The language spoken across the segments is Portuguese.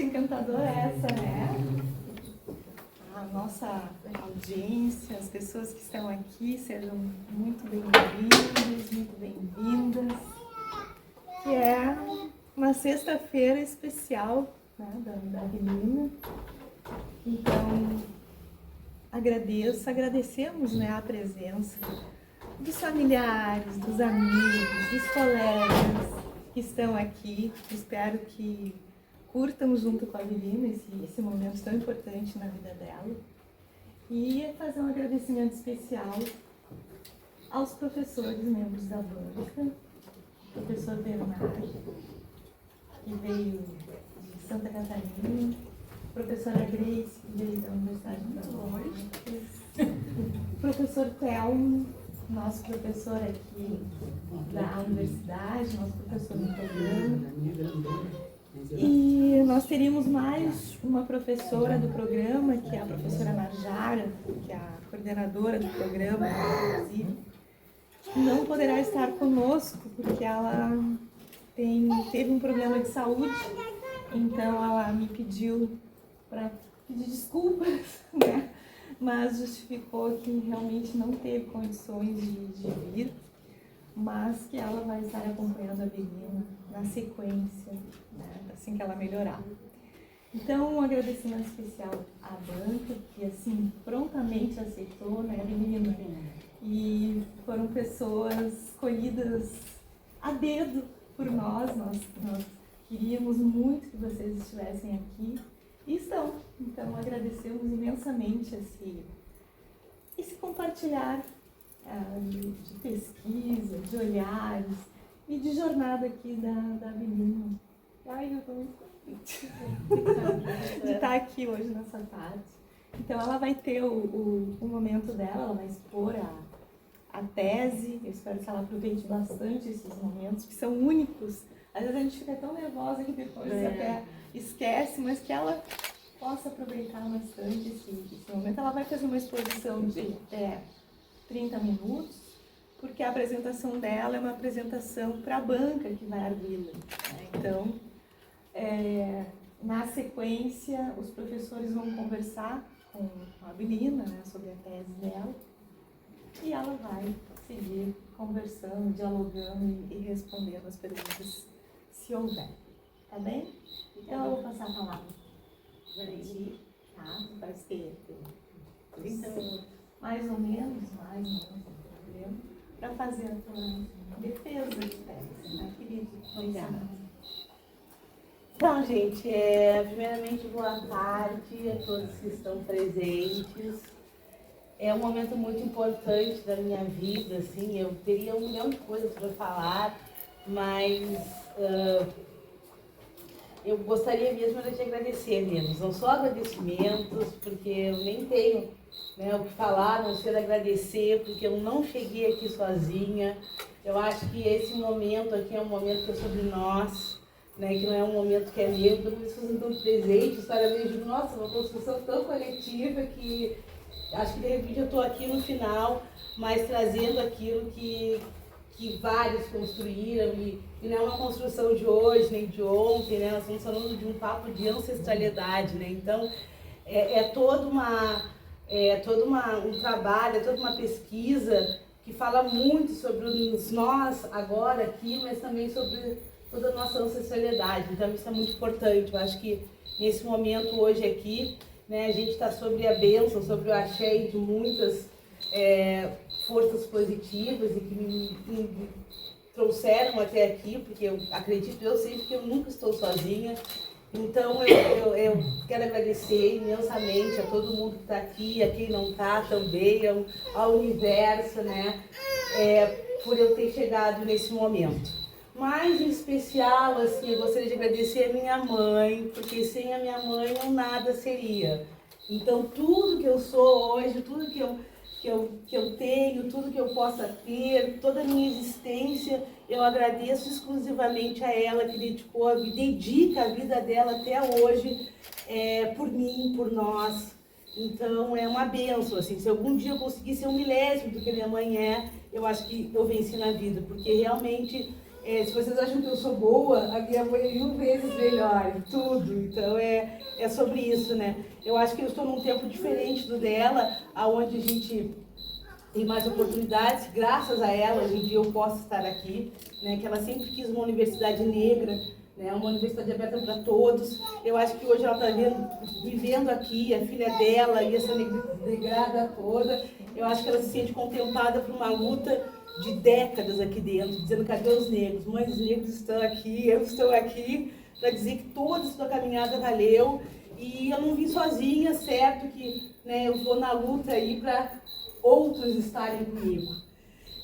encantadora é essa, né? A nossa audiência, as pessoas que estão aqui, sejam muito bem-vindos, muito bem-vindas. Que é uma sexta-feira especial, né, da Avelina. Então, agradecemos, né, a presença dos familiares, dos amigos, dos colegas que estão aqui. Espero que curtam junto com a Avelina esse momento tão importante na vida dela. E fazer um agradecimento especial aos professores, membros da banca, o professor Bernardo, que veio de Santa Catarina, a professora Grace, que veio da Universidade de Lourdes, o professor Telmo, nosso professor aqui da universidade, nosso professor no programa. E nós teríamos mais uma professora do programa, que é a professora Marjara, que é a coordenadora do programa, inclusive. Não poderá estar conosco porque ela teve um problema de saúde, então ela me pediu para pedir desculpas, né? Mas justificou que realmente não teve condições de vir, mas que ela vai estar acompanhando a Avelina na sequência, né, assim que ela melhorar. Então, um agradecimento especial à banca, que assim prontamente aceitou, né, Avelina? E foram pessoas escolhidas a dedo por nós queríamos muito que vocês estivessem aqui e estão. Então, agradecemos imensamente esse compartilhar de pesquisa, de olhares e de jornada aqui da Avelina. Ai, eu estou muito contente de estar aqui hoje nessa tarde. Então, ela vai ter o momento dela, ela vai expor a tese. Eu espero que ela aproveite bastante esses momentos, que são únicos. Às vezes a gente fica tão nervosa que depois até esquece, mas que ela possa aproveitar bastante esse momento. Ela vai fazer uma exposição de 30 minutos, porque a apresentação dela é uma apresentação para a banca que vai arguí-la, né? Então, na sequência, os professores vão conversar com a Avelina, né, sobre a tese dela, e ela vai seguir conversando, dialogando e respondendo as perguntas, se houver. Tá bem? Então, eu vou passar a palavra para ti, tá? Parece que 30 minutos. Mais ou menos, para fazer a tua defesa de tese, né, querido? Obrigada. Então, gente, primeiramente, boa tarde a todos que estão presentes. É um momento muito importante da minha vida, assim, eu teria um milhão de coisas para falar, mas eu gostaria mesmo de te agradecer mesmo. São só agradecimentos, porque eu nem tenho, né, o que falar, a não ser agradecer, porque eu não cheguei aqui sozinha. Eu acho que esse momento aqui é um momento que é sobre nós, né, que não é um momento que é meu, então por isso vocês estão presentes, para ver, digo, nossa, uma construção tão coletiva que acho que de repente eu estou aqui no final, mas trazendo aquilo que vários construíram, e não é uma construção de hoje, nem de ontem, né? Nós estamos falando de um papo de ancestralidade, né? Então, é todo um trabalho, é toda uma pesquisa que fala muito sobre nós agora aqui, mas também sobre toda a nossa ancestralidade. Então, isso é muito importante. Eu acho que nesse momento hoje aqui, né, a gente está sobre a bênção, sobre o axé de muitas forças positivas e que me trouxeram até aqui, porque eu acredito, eu sei que eu nunca estou sozinha. Então eu quero agradecer imensamente a todo mundo que está aqui, a quem não está também, ao universo, né, por eu ter chegado nesse momento. Mas em especial, assim, eu gostaria de agradecer a minha mãe, porque sem a minha mãe eu nada seria. Então tudo que eu sou hoje, tudo que eu tenho, tudo que eu possa ter, toda a minha existência, eu agradeço exclusivamente a ela, que dedica a vida dela até hoje por mim, por nós. Então é uma bênção, assim, se algum dia eu conseguir ser um milésimo do que a minha mãe é, eu acho que eu venci na vida, porque realmente se vocês acham que eu sou boa, a minha mãe é 1000 vezes melhor em tudo. Então é sobre isso, né? Eu acho que eu estou num tempo diferente do dela, aonde a gente tem mais oportunidades, graças a ela, hoje em dia eu posso estar aqui, né? Que ela sempre quis uma universidade negra, né? Uma universidade aberta para todos. Eu acho que hoje ela está vivendo aqui, a filha dela e essa negrada toda. Eu acho que ela se sente contemplada por uma luta de décadas aqui dentro, dizendo: cadê os negros? Mãe, os negros estão aqui, eu estou aqui, para dizer que toda a sua caminhada valeu. E eu não vim sozinha, certo que, né, eu vou na luta aí para outros estarem comigo.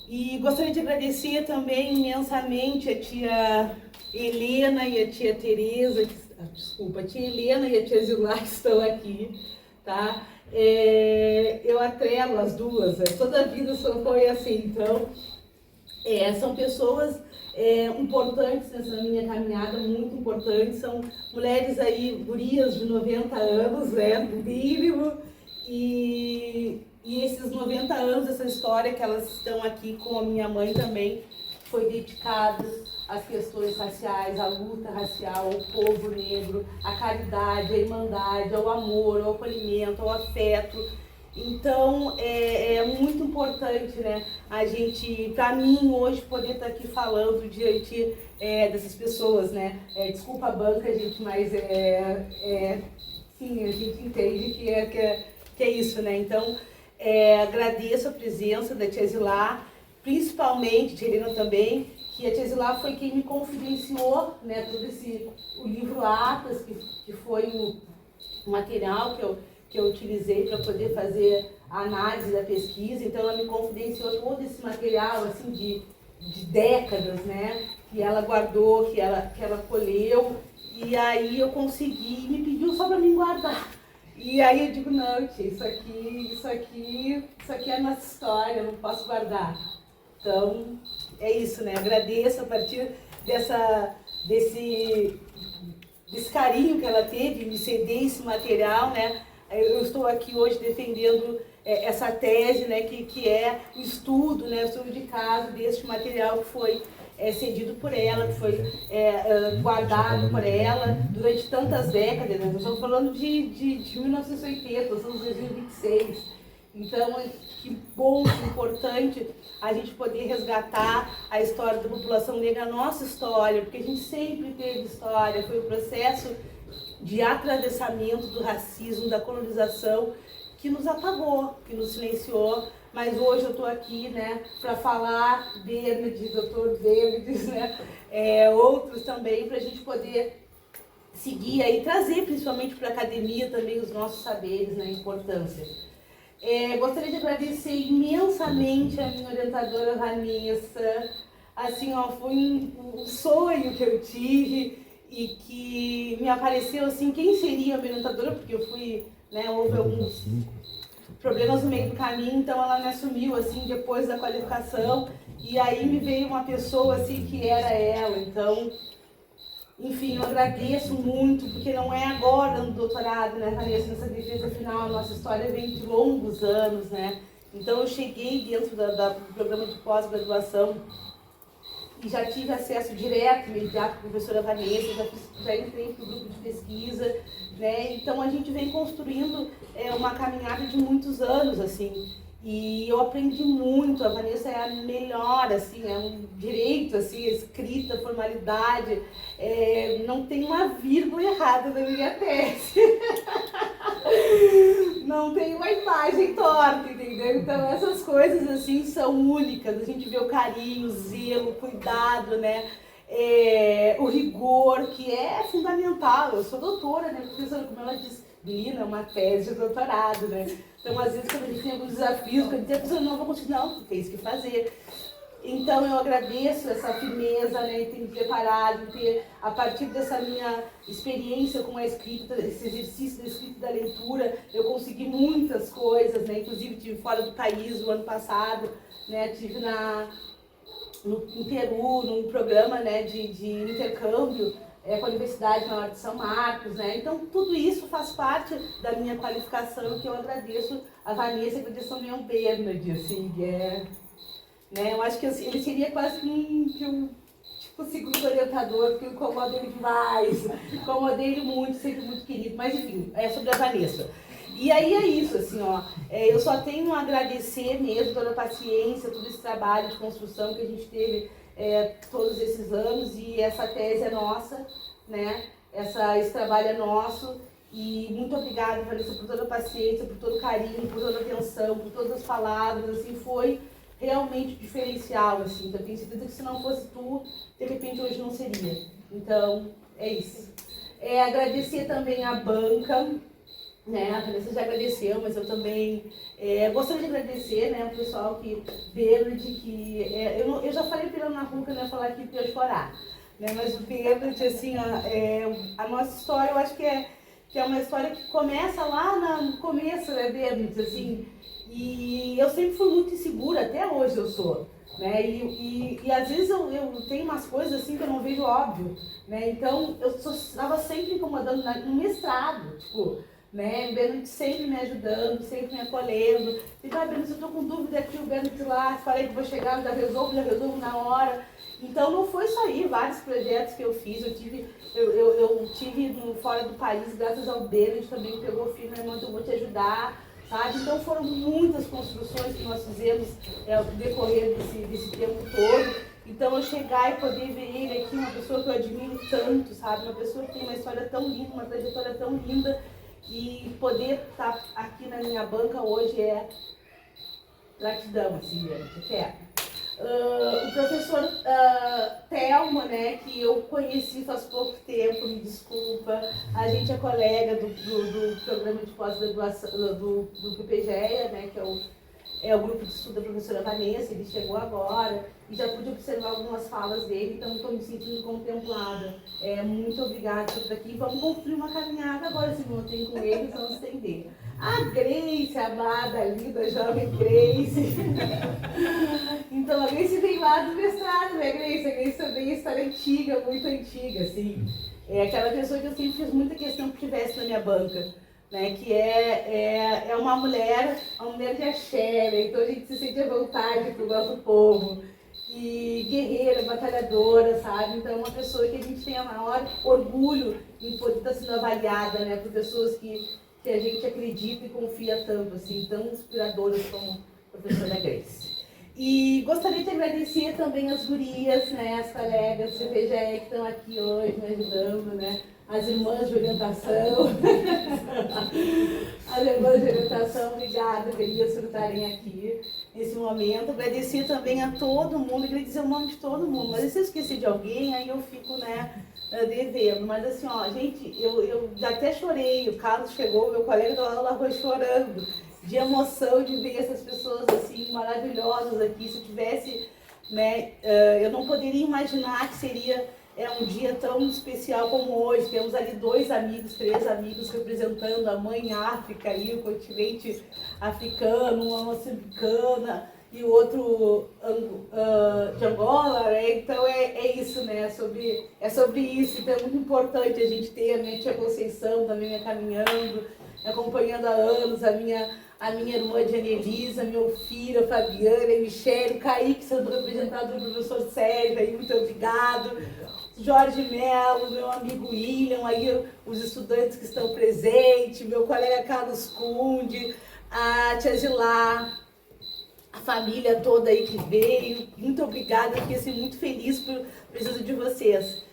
E gostaria de agradecer também imensamente a tia Helena e a tia Tereza, a tia Helena e a tia Zilá que estão aqui, tá? Eu atrelo as duas, toda a vida só foi assim, então são pessoas importantes nessa minha caminhada, muito importantes, são mulheres aí, gurias de 90 anos, né, no mínimo, e esses 90 anos, essa história que elas estão aqui com a minha mãe também, foi dedicada às questões raciais, à luta racial, ao povo negro, à caridade, à irmandade, ao amor, ao acolhimento, ao afeto. Então, é muito importante, né, a gente, para mim, hoje, poder estar aqui falando diante dessas pessoas, né. Desculpa a banca, gente, mas sim, a gente entende que é isso, né. Então, agradeço a presença da tia Zilá, principalmente, tia Helena também, que a tia Zilá foi quem me confidenciou, né, todo o livro Atas, que foi o material que eu utilizei para poder fazer a análise da pesquisa. Então ela me confidenciou todo esse material assim de décadas, né, que ela guardou, que ela colheu, e aí eu consegui, me pediu só para mim guardar. E aí eu digo: não, tia, isso aqui é a nossa história, eu não posso guardar. Então, é isso, né? Agradeço a partir desse carinho que ela teve, me ceder esse material, né? Eu estou aqui hoje defendendo essa tese, né? Que é o estudo, né? O estudo de caso deste material que foi cedido por ela, que foi guardado por ela durante tantas décadas, né? Nós estamos falando de 1980, nós estamos em 2026. Então, que bom, que importante a gente poder resgatar a história da população negra, a nossa história, porque a gente sempre teve história, foi o processo de atravessamento do racismo, da colonização, que nos apagou, que nos silenciou, mas hoje eu estou aqui, né, para falar Bernardes, doutor Bernardes, né, outros também, para a gente poder seguir aí, trazer principalmente para a academia também os nossos saberes, né, a importância. Gostaria de agradecer imensamente a minha orientadora Vanessa. Assim, ó, foi um sonho que eu tive e que me apareceu assim, quem seria a minha orientadora, porque eu fui, né, houve alguns problemas no meio do caminho, então ela me assumiu assim depois da qualificação, e aí me veio uma pessoa assim que era ela. Então, enfim, eu agradeço muito, porque não é agora no doutorado, né, Vanessa, nessa defesa final, a nossa história vem de longos anos, né? Então eu cheguei dentro do programa de pós-graduação e já tive acesso direto, imediato com a professora Vanessa, já entrei para o grupo de pesquisa, né? Então a gente vem construindo uma caminhada de muitos anos, assim. E eu aprendi muito, a Vanessa é a melhor, assim, é um direito, assim, escrita, formalidade, não tem uma vírgula errada na minha tese. Não tem uma imagem torta, entendeu? Então essas coisas, assim, são únicas, a gente vê o carinho, o zelo, o cuidado, né? O rigor, que é fundamental. Eu sou doutora, né, professora, como ela disse, Lina, uma tese de doutorado, né? Então, às vezes, quando a gente tem alguns desafios, quando a gente diz, não vou conseguir, não, tem isso que fazer. Então, eu agradeço essa firmeza, né, em ter me preparado, em ter, a partir dessa minha experiência com a escrita, esse exercício da escrita e da leitura, eu consegui muitas coisas, né? Inclusive, estive fora do país o ano passado, né? Estive no Peru, num programa, né, de intercâmbio, com a Universidade Maior de São Marcos, né? Então, tudo isso faz parte da minha qualificação, que eu agradeço a Vanessa e agradeço também ao Bernard, assim, né? Eu acho que ele seria quase que o segundo orientador, porque eu incomodo ele demais. Incomodei ele muito, sempre muito querido. Mas enfim, é sobre a Vanessa. E aí é isso, assim, ó. Eu só tenho a agradecer mesmo toda a paciência, todo esse trabalho de construção que a gente teve todos esses anos. E essa tese é nossa, né? Esse trabalho é nosso. E muito obrigada, Vanessa, por toda a paciência, por todo o carinho, por toda a atenção, por todas as palavras, assim, foi realmente diferencial, assim. Eu tenho certeza que se não fosse tu, de repente hoje não seria. Então, é isso. Agradecer também à banca, né? A Vanessa já agradeceu, mas eu também gostaria de agradecer, né, o pessoal que Bernard, que eu já falei para ele na rua que eu não ia falar aqui porque eu ia chorar, né? Mas o Bernard, assim, a nossa história, eu acho que é uma história que começa lá no começo, né, Bernard, assim, e eu sempre fui muito insegura, até hoje eu sou, né, e às vezes eu tenho umas coisas assim que eu não vejo óbvio, né, então eu estava sempre incomodando no mestrado, tipo, né, o Bernard sempre me ajudando, sempre me acolhendo, e Bernard, eu estou com dúvida aqui, o Bernard lá, falei que vou chegar, já resolvo na hora. Então não foi só aí, vários projetos que eu fiz, eu tive no, fora do país, graças ao Bernard também pegou o filho, meu irmão, eu vou te ajudar, sabe? Então foram muitas construções que nós fizemos no decorrer desse tempo todo. Então eu chegar e poder ver ele aqui, uma pessoa que eu admiro tanto, sabe? Uma pessoa que tem uma história tão linda, uma trajetória tão linda, e poder estar aqui na minha banca hoje é gratidão, assim, gente, quero. O professor Thelma, né, que eu conheci faz pouco tempo, me desculpa, a gente é colega do programa de pós-graduação do PPGEA, né, que é o grupo de estudo da professora Vanessa, ele chegou agora, e já pude observar algumas falas dele, então estou me sentindo contemplada. Muito obrigada por estar aqui. Vamos construir uma caminhada agora, se não tem com eles, vamos estender. A Grace, a amada, linda, jovem Grace. Então, a Grace vem lá do mestrado, né, Grace? A Grace também é história antiga, muito antiga, assim. É aquela pessoa que eu sempre fiz muita questão que tivesse na minha banca, né, que é uma mulher de axé, né? Então a gente se sente à vontade com o nosso povo. E guerreira, batalhadora, sabe? Então é uma pessoa que a gente tem o maior orgulho em poder estar sendo avaliada, né, por pessoas que a gente acredita e confia tanto, assim, tão inspiradoras como a professora Grace. E gostaria de agradecer também as gurias, né, as colegas do CPGE que estão aqui hoje me ajudando, né, as irmãs de orientação. As irmãs de orientação, obrigada, gurias, por estarem aqui nesse momento. Agradecer também a todo mundo, queria dizer o nome de todo mundo, mas se eu esquecer de alguém, aí eu fico, né, devendo. Mas assim, ó, gente, eu já até chorei, o Carlos chegou, meu colega da aula foi chorando, de emoção de ver essas pessoas assim maravilhosas aqui. Se eu tivesse, né, eu não poderia imaginar que seria um dia tão especial como hoje. Temos ali 2 amigos, 3 amigos representando a mãe África aí, o continente africano, uma moçambicana e o outro de Angola, né? Então é isso, né? É sobre isso. Então é muito importante a gente ter a minha tia Conceição também caminhando, acompanhando há anos, a minha irmã Diana Elisa, meu filho, a Fabiana, a Michele, o Kaique, sendo representado pelo professor Sérgio, aí, muito obrigado. Jorge Melo, meu amigo William, aí os estudantes que estão presentes, meu colega Carlos Kunde, a tia Zilá, a família toda aí que veio, muito obrigada, fiquei assim, muito feliz por presença de vocês.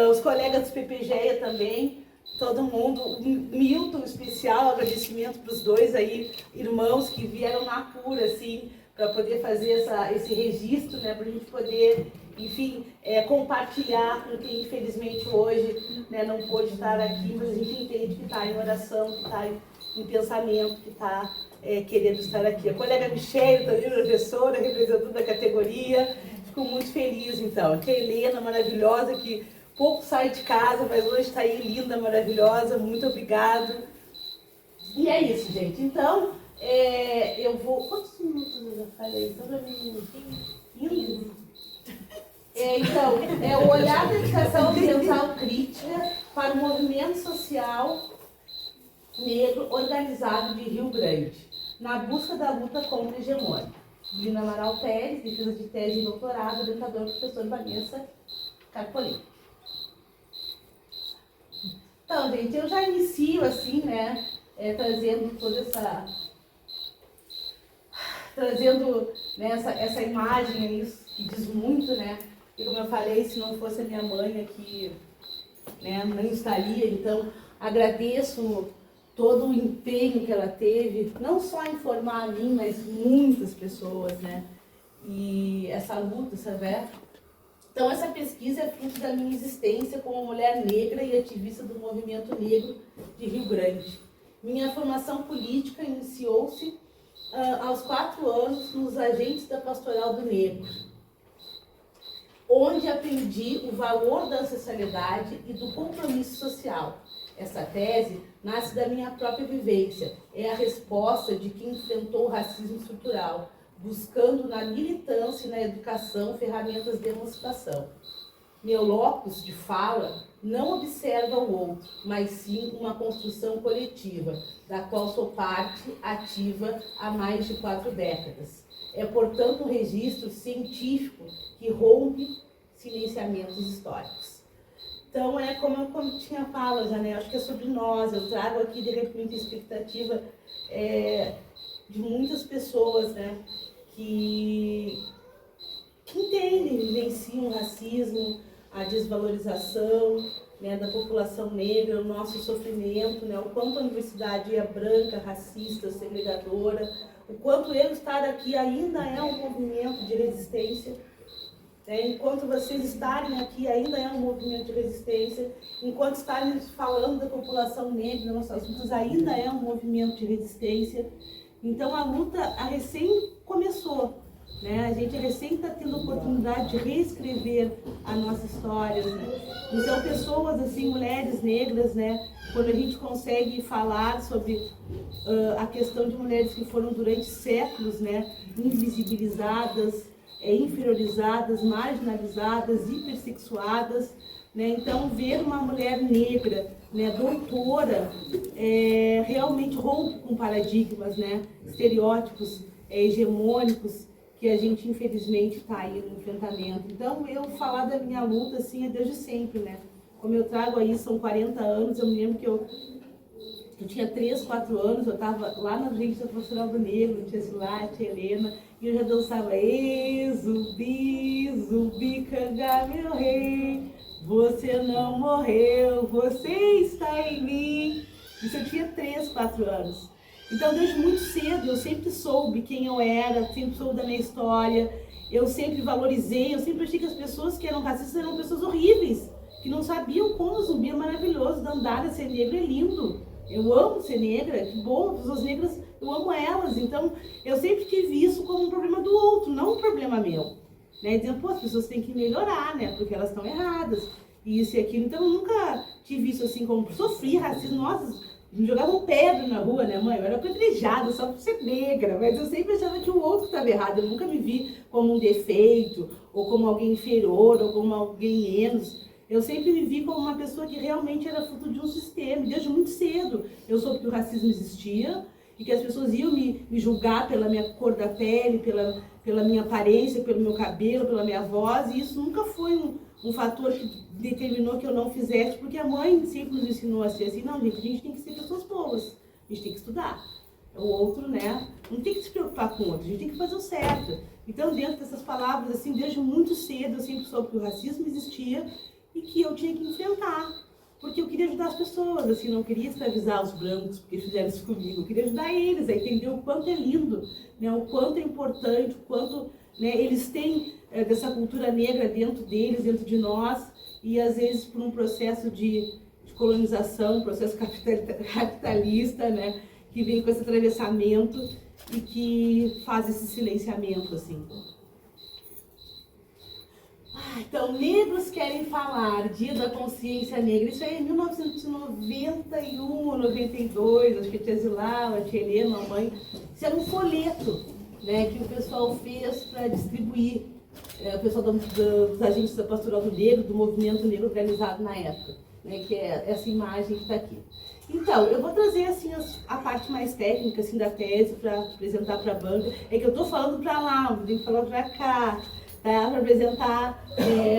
Os colegas do PPGEA também, todo mundo, o Milton especial, agradecimento para os 2 aí, irmãos que vieram na cura, assim, para poder fazer esse registro, né, para a gente poder, enfim, compartilhar com quem infelizmente hoje, né, não pôde estar aqui, mas a gente entende que está em oração, que está em pensamento, que está querendo estar aqui. A colega Michele, também professora, representando a categoria, fico muito feliz, então. A Helena, maravilhosa, que pouco sai de casa, mas hoje está aí linda, maravilhosa, muito obrigado. E é isso, gente. Então, eu vou... Quantos minutos eu já falei? Só para mim... 15? Então, o olhar da educação ambiental crítica para o movimento social negro organizado de Rio Grande, na busca da luta contra a hegemônia. Lina Amaral Pérez, defesa de tese e doutorado, orientador professor Vanessa Carpoli. Então, gente, eu já inicio assim, né, trazendo toda essa... Trazendo, né, essa imagem aí, que diz muito, né? E como eu falei, se não fosse a minha mãe aqui, né, não estaria. Então, agradeço todo o empenho que ela teve, não só em formar a mim, mas muitas pessoas, né? E essa luta, sabe? Então, essa pesquisa é fruto da minha existência como mulher negra e ativista do movimento negro de Rio Grande. Minha formação política iniciou-se aos 4 anos nos Agentes da Pastoral do Negro, onde aprendi o valor da ancestralidade e do compromisso social. Essa tese nasce da minha própria vivência, é a resposta de quem enfrentou o racismo estrutural, buscando na militância e na educação ferramentas de emancipação. Meu locus de fala não observa o outro, mas sim uma construção coletiva, da qual sou parte ativa há mais de 4 décadas. É, portanto, um registro científico que rompe silenciamentos históricos. Então, é como eu tinha falado já, né? Acho que é sobre nós. Eu trago aqui, de repente, a expectativa de muitas pessoas, né? Que entendem, vivenciam o racismo, a desvalorização, né, da população negra, o nosso sofrimento, né, o quanto a universidade é branca, racista, segregadora, o quanto eu estar aqui ainda é um movimento de resistência, né, enquanto vocês estarem aqui ainda é um movimento de resistência, enquanto estarem falando da população negra, nossos assuntos ainda é um movimento de resistência. Então a luta recém começou. Né? A gente recém está tendo a oportunidade de reescrever a nossa história. Né? Então, pessoas assim, mulheres negras, né? Quando a gente consegue falar sobre a questão de mulheres que foram durante séculos, né? Invisibilizadas, inferiorizadas, marginalizadas, hipersexuadas. Né? Então, ver uma mulher negra, né, doutora, realmente rompe com paradigmas, né? Estereótipos hegemônicos, que a gente, infelizmente, está aí no enfrentamento. Então, eu falar da minha luta, assim, é desde sempre, né? Como eu trago aí, são 40 anos, eu me lembro que eu tinha 3, 4 anos, eu estava lá na frente da Pastoral do Negro, tia Silate, tia Helena, e eu já dançava Zumbi, zumbi, canga, meu rei, você não morreu, você está em mim. Isso eu tinha 3, 4 anos. Então, desde muito cedo, eu sempre soube quem eu era, sempre soube da minha história, eu sempre valorizei, eu sempre achei que as pessoas que eram racistas eram pessoas horríveis, que não sabiam como o zumbi é maravilhoso, andar, ser negro é lindo. Eu amo ser negra, que bom, pessoas negras, eu amo elas. Então, eu sempre tive isso como um problema do outro, não um problema meu. Né? Dizendo, pô, as pessoas têm que melhorar, né? Porque elas estão erradas, isso e aquilo. Então, eu nunca tive isso assim como sofri racismo, nossa, me jogavam pedra na rua, né, mãe? Eu era apedrejada só por ser negra, mas eu sempre achava que o outro estava errado. Eu nunca me vi como um defeito, ou como alguém inferior, ou como alguém menos. Eu sempre me vi como uma pessoa que realmente era fruto de um sistema, desde muito cedo. Eu soube que o racismo existia e que as pessoas iam me julgar pela minha cor da pele, pela minha aparência, pelo meu cabelo, pela minha voz, e isso nunca foi um fator que determinou que eu não fizesse, porque a mãe sempre nos ensinou a ser assim, não, gente, a gente tem que ser pessoas boas, a gente tem que estudar. O outro, né, não tem que se preocupar com o outro, a gente tem que fazer o certo. Então, dentro dessas palavras, assim, desde muito cedo, eu sempre soube que o racismo existia e que eu tinha que enfrentar, porque eu queria ajudar as pessoas, assim, não queria escravizar os brancos, porque fizeram isso comigo, eu queria ajudar eles a entender o quanto é lindo, né, o quanto é importante, o quanto, né, eles têm dessa cultura negra dentro deles, dentro de nós, e às vezes por um processo de colonização, um processo capitalista, né, que vem com esse atravessamento e que faz esse silenciamento, assim. Então, negros querem falar, Dia da Consciência Negra, isso aí é 1991, 92, acho que a tia Zilá, a tia Helena, a mãe, isso era um folheto, né, que o pessoal fez para distribuir, o pessoal dos agentes da Pastoral do Negro, do movimento negro organizado na época, né, que é essa imagem que está aqui. Então, eu vou trazer assim a parte mais técnica assim, da tese para apresentar para a banca. É que eu estou falando para lá, eu tenho que falar para cá. tá? Para apresentar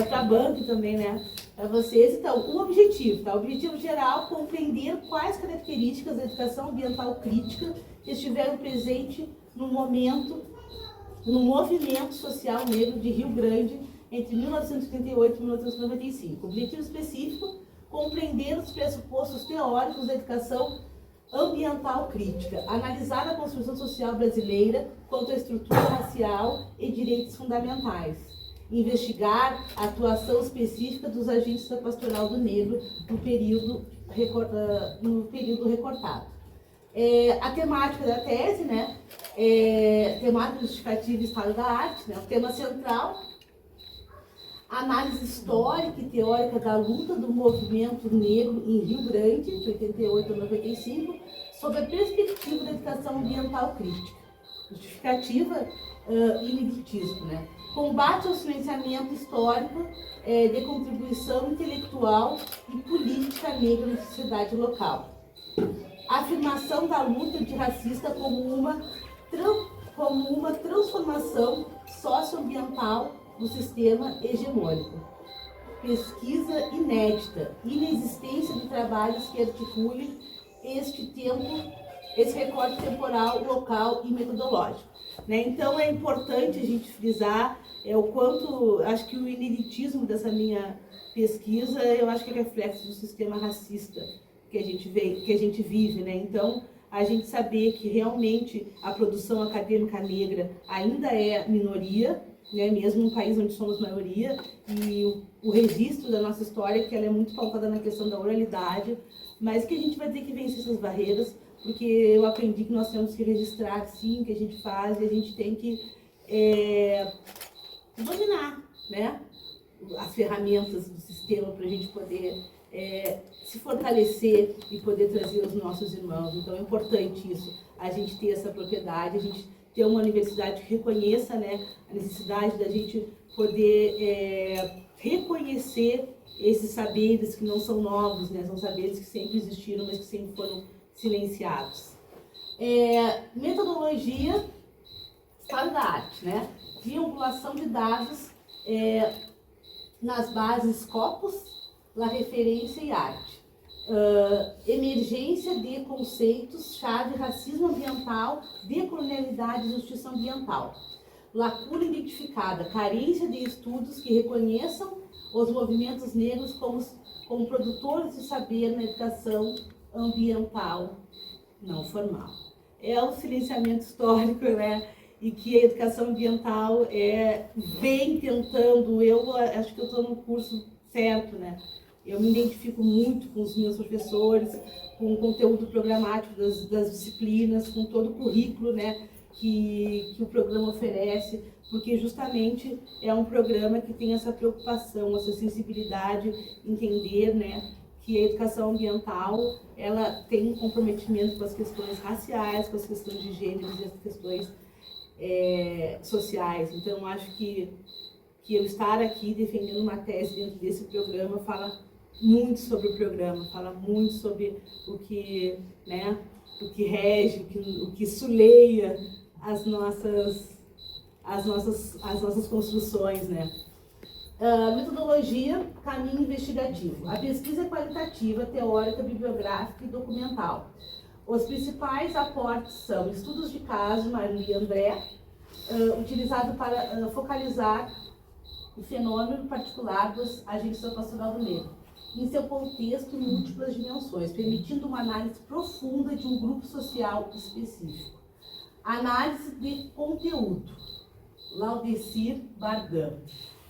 para a banca também, né? Para vocês. Então, o objetivo, tá? O objetivo geral, compreender quais características da educação ambiental crítica estiveram presentes no movimento social negro de Rio Grande entre 1938 e 1995. O objetivo específico, compreender os pressupostos teóricos da educação ambiental crítica, analisar a construção social brasileira quanto à estrutura racial e direitos fundamentais, investigar a atuação específica dos agentes da pastoral do negro no período recortado. A temática da tese, né, temática justificativa e estado da arte, né, o tema central, análise histórica e teórica da luta do movimento negro em Rio Grande, de 88 a 95, sob a perspectiva da educação ambiental crítica. Justificativa e elitismo, né? Combate ao silenciamento histórico de contribuição intelectual e política negra na sociedade local. Afirmação da luta antirracista como uma transformação socioambiental do sistema hegemônico. Pesquisa inédita, inexistência de trabalhos que articulem esse recorte temporal, local e metodológico. Né? Então é importante a gente frisar o quanto, acho que o ineditismo dessa minha pesquisa, eu acho que é reflexo do sistema racista que a gente vive, né? Então, a gente saber que realmente a produção acadêmica negra ainda é minoria, né? Mesmo num país onde somos maioria, e o registro da nossa história, que ela é muito pautada na questão da oralidade, mas que a gente vai ter que vencer essas barreiras, porque eu aprendi que nós temos que registrar, sim, o que a gente faz, e a gente tem que dominar, né, as ferramentas do sistema para a gente poder se fortalecer e poder trazer os nossos irmãos. Então é importante isso, a gente ter essa propriedade, a gente ter uma universidade que reconheça, né, a necessidade da gente poder reconhecer esses saberes que não são novos, né, são saberes que sempre existiram, mas que sempre foram silenciados. Metodologia, história da arte, né? Triangulação de dados nas bases Scopus, La Referência e Arte. Emergência de conceitos, chave, racismo ambiental, decolonialidade e justiça ambiental. Lacuna identificada, carência de estudos que reconheçam os movimentos negros como produtores de saber na educação ambiental não formal. É o silenciamento histórico, né? E que a educação ambiental vem tentando, eu acho que eu estou no curso certo, né? Eu me identifico muito com os meus professores, com o conteúdo programático das disciplinas, com todo o currículo, né, que o programa oferece, porque justamente é um programa que tem essa preocupação, essa sensibilidade, entender, né, que a educação ambiental ela tem um comprometimento com as questões raciais, com as questões de gênero e as questões sociais. Então, acho que eu estar aqui defendendo uma tese dentro desse programa fala muito sobre o programa, fala muito sobre o que, né, o que rege, o que suleia as nossas construções, né? Metodologia, caminho investigativo. A pesquisa é qualitativa, teórica, bibliográfica e documental. Os principais aportes são estudos de caso, Marli e André, utilizado para focalizar o fenômeno particular dos agentes da pastoral do negro, em seu contexto em múltiplas dimensões, permitindo uma análise profunda de um grupo social específico. Análise de conteúdo, Laudecir Bargan,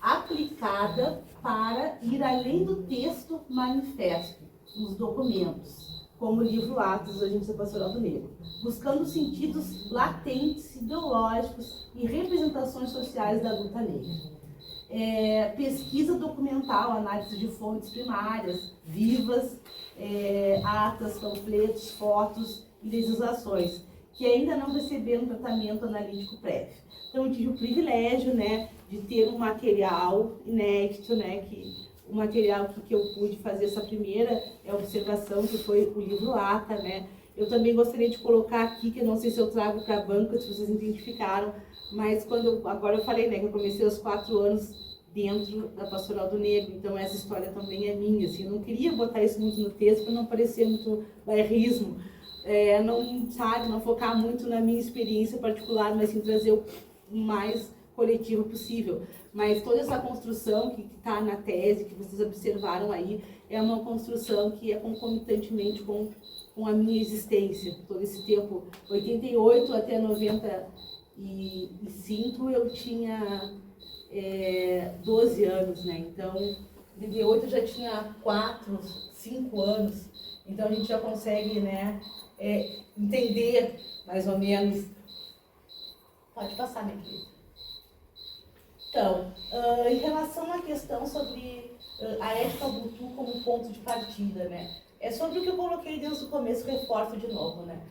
aplicada para ir além do texto manifesto, nos documentos, como o livro Atos da Agência Pastoral do Negro, buscando sentidos latentes, ideológicos e representações sociais da luta negra. Pesquisa documental, análise de fontes primárias, vivas, atas, panfletos, fotos e legislações, que ainda não receberam tratamento analítico prévio. Então, eu tive o privilégio, né, de ter um material inédito, né, o material que eu pude fazer essa primeira observação, que foi o livro ATA, né, Eu também gostaria de colocar aqui, que eu não sei se eu trago para a banca, se vocês identificaram, mas agora eu falei, né, que eu comecei aos 4 anos dentro da Pastoral do Negro, então essa história também é minha, assim, eu não queria botar isso muito no texto para não parecer muito bairrismo, não focar muito na minha experiência particular, mas sim trazer o mais coletivo possível. Mas toda essa construção que está na tese, que vocês observaram aí, é uma construção que é concomitantemente com a minha existência. Todo esse tempo, 88 até 95, eu tinha 12 anos, né? Então, em 88 eu já tinha 4, 5 anos. Então, a gente já consegue, né, entender mais ou menos. Pode passar, minha querida. Então, em relação à questão sobre a ética Ubuntu como ponto de partida, né? É sobre o que eu coloquei desde o começo, reforço de novo, né?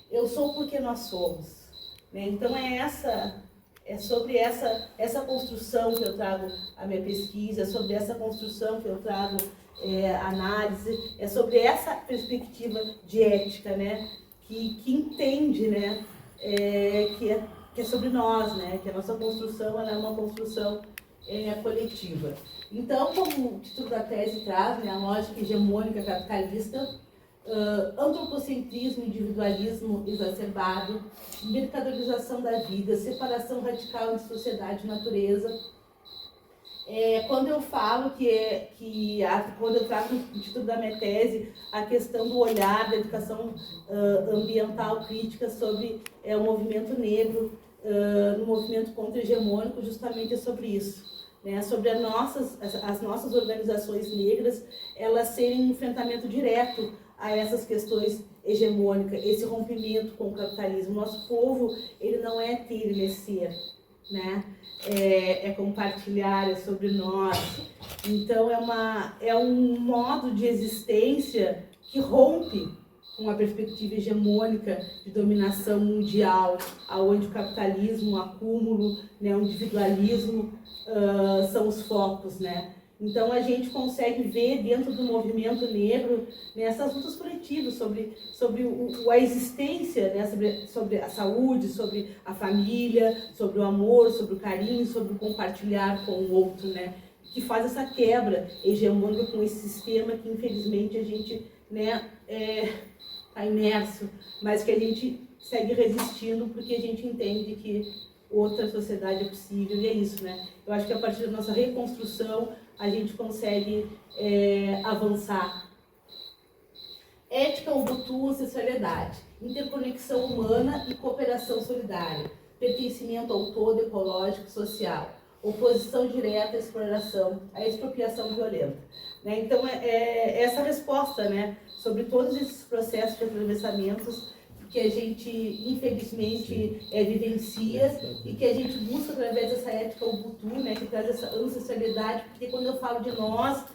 Eu sou porque nós somos, né? Então é sobre essa construção que eu trago a minha pesquisa, é sobre essa construção que eu trago análise, é sobre essa perspectiva de ética, né? Que entende, né? Que é sobre nós, né? Que a nossa construção ela é uma construção coletiva. Então, como o título da tese traz, né, a lógica hegemônica capitalista, antropocentrismo, individualismo exacerbado, mercadorização da vida, separação radical entre sociedade e natureza. Quando eu falo quando eu trago no título da minha tese a questão do olhar da educação ambiental crítica sobre o movimento negro, no movimento contra-hegemônico, justamente é sobre isso, né? Sobre as nossas organizações negras, elas serem um enfrentamento direto a essas questões hegemônicas, esse rompimento com o capitalismo. Nosso povo, ele não é ter, ele é ser, né? É compartilhar, é sobre nós. Então é um modo de existência que rompe com a perspectiva hegemônica de dominação mundial, onde o capitalismo, o acúmulo, né, o individualismo são os focos, né? Então a gente consegue ver dentro do movimento negro, né, essas lutas coletivas sobre a existência, né, sobre a saúde, sobre a família, sobre o amor, sobre o carinho, sobre o compartilhar com o outro, né, que faz essa quebra hegemônica com esse sistema que infelizmente a gente, né, está imerso, mas que a gente segue resistindo porque a gente entende que outra sociedade é possível, e é isso, né? Eu acho que a partir da nossa reconstrução a gente consegue avançar. Ética, Ubuntu, ancestralidade, interconexão humana e cooperação solidária, pertencimento ao todo ecológico e social, oposição direta à exploração, à expropriação violenta, né? Então essa resposta, né, sobre todos esses processos de atravessamentos que a gente, infelizmente, vivencia e que a gente busca através dessa ética Ubuntu, né, que traz essa ancestralidade, porque quando eu falo de nós,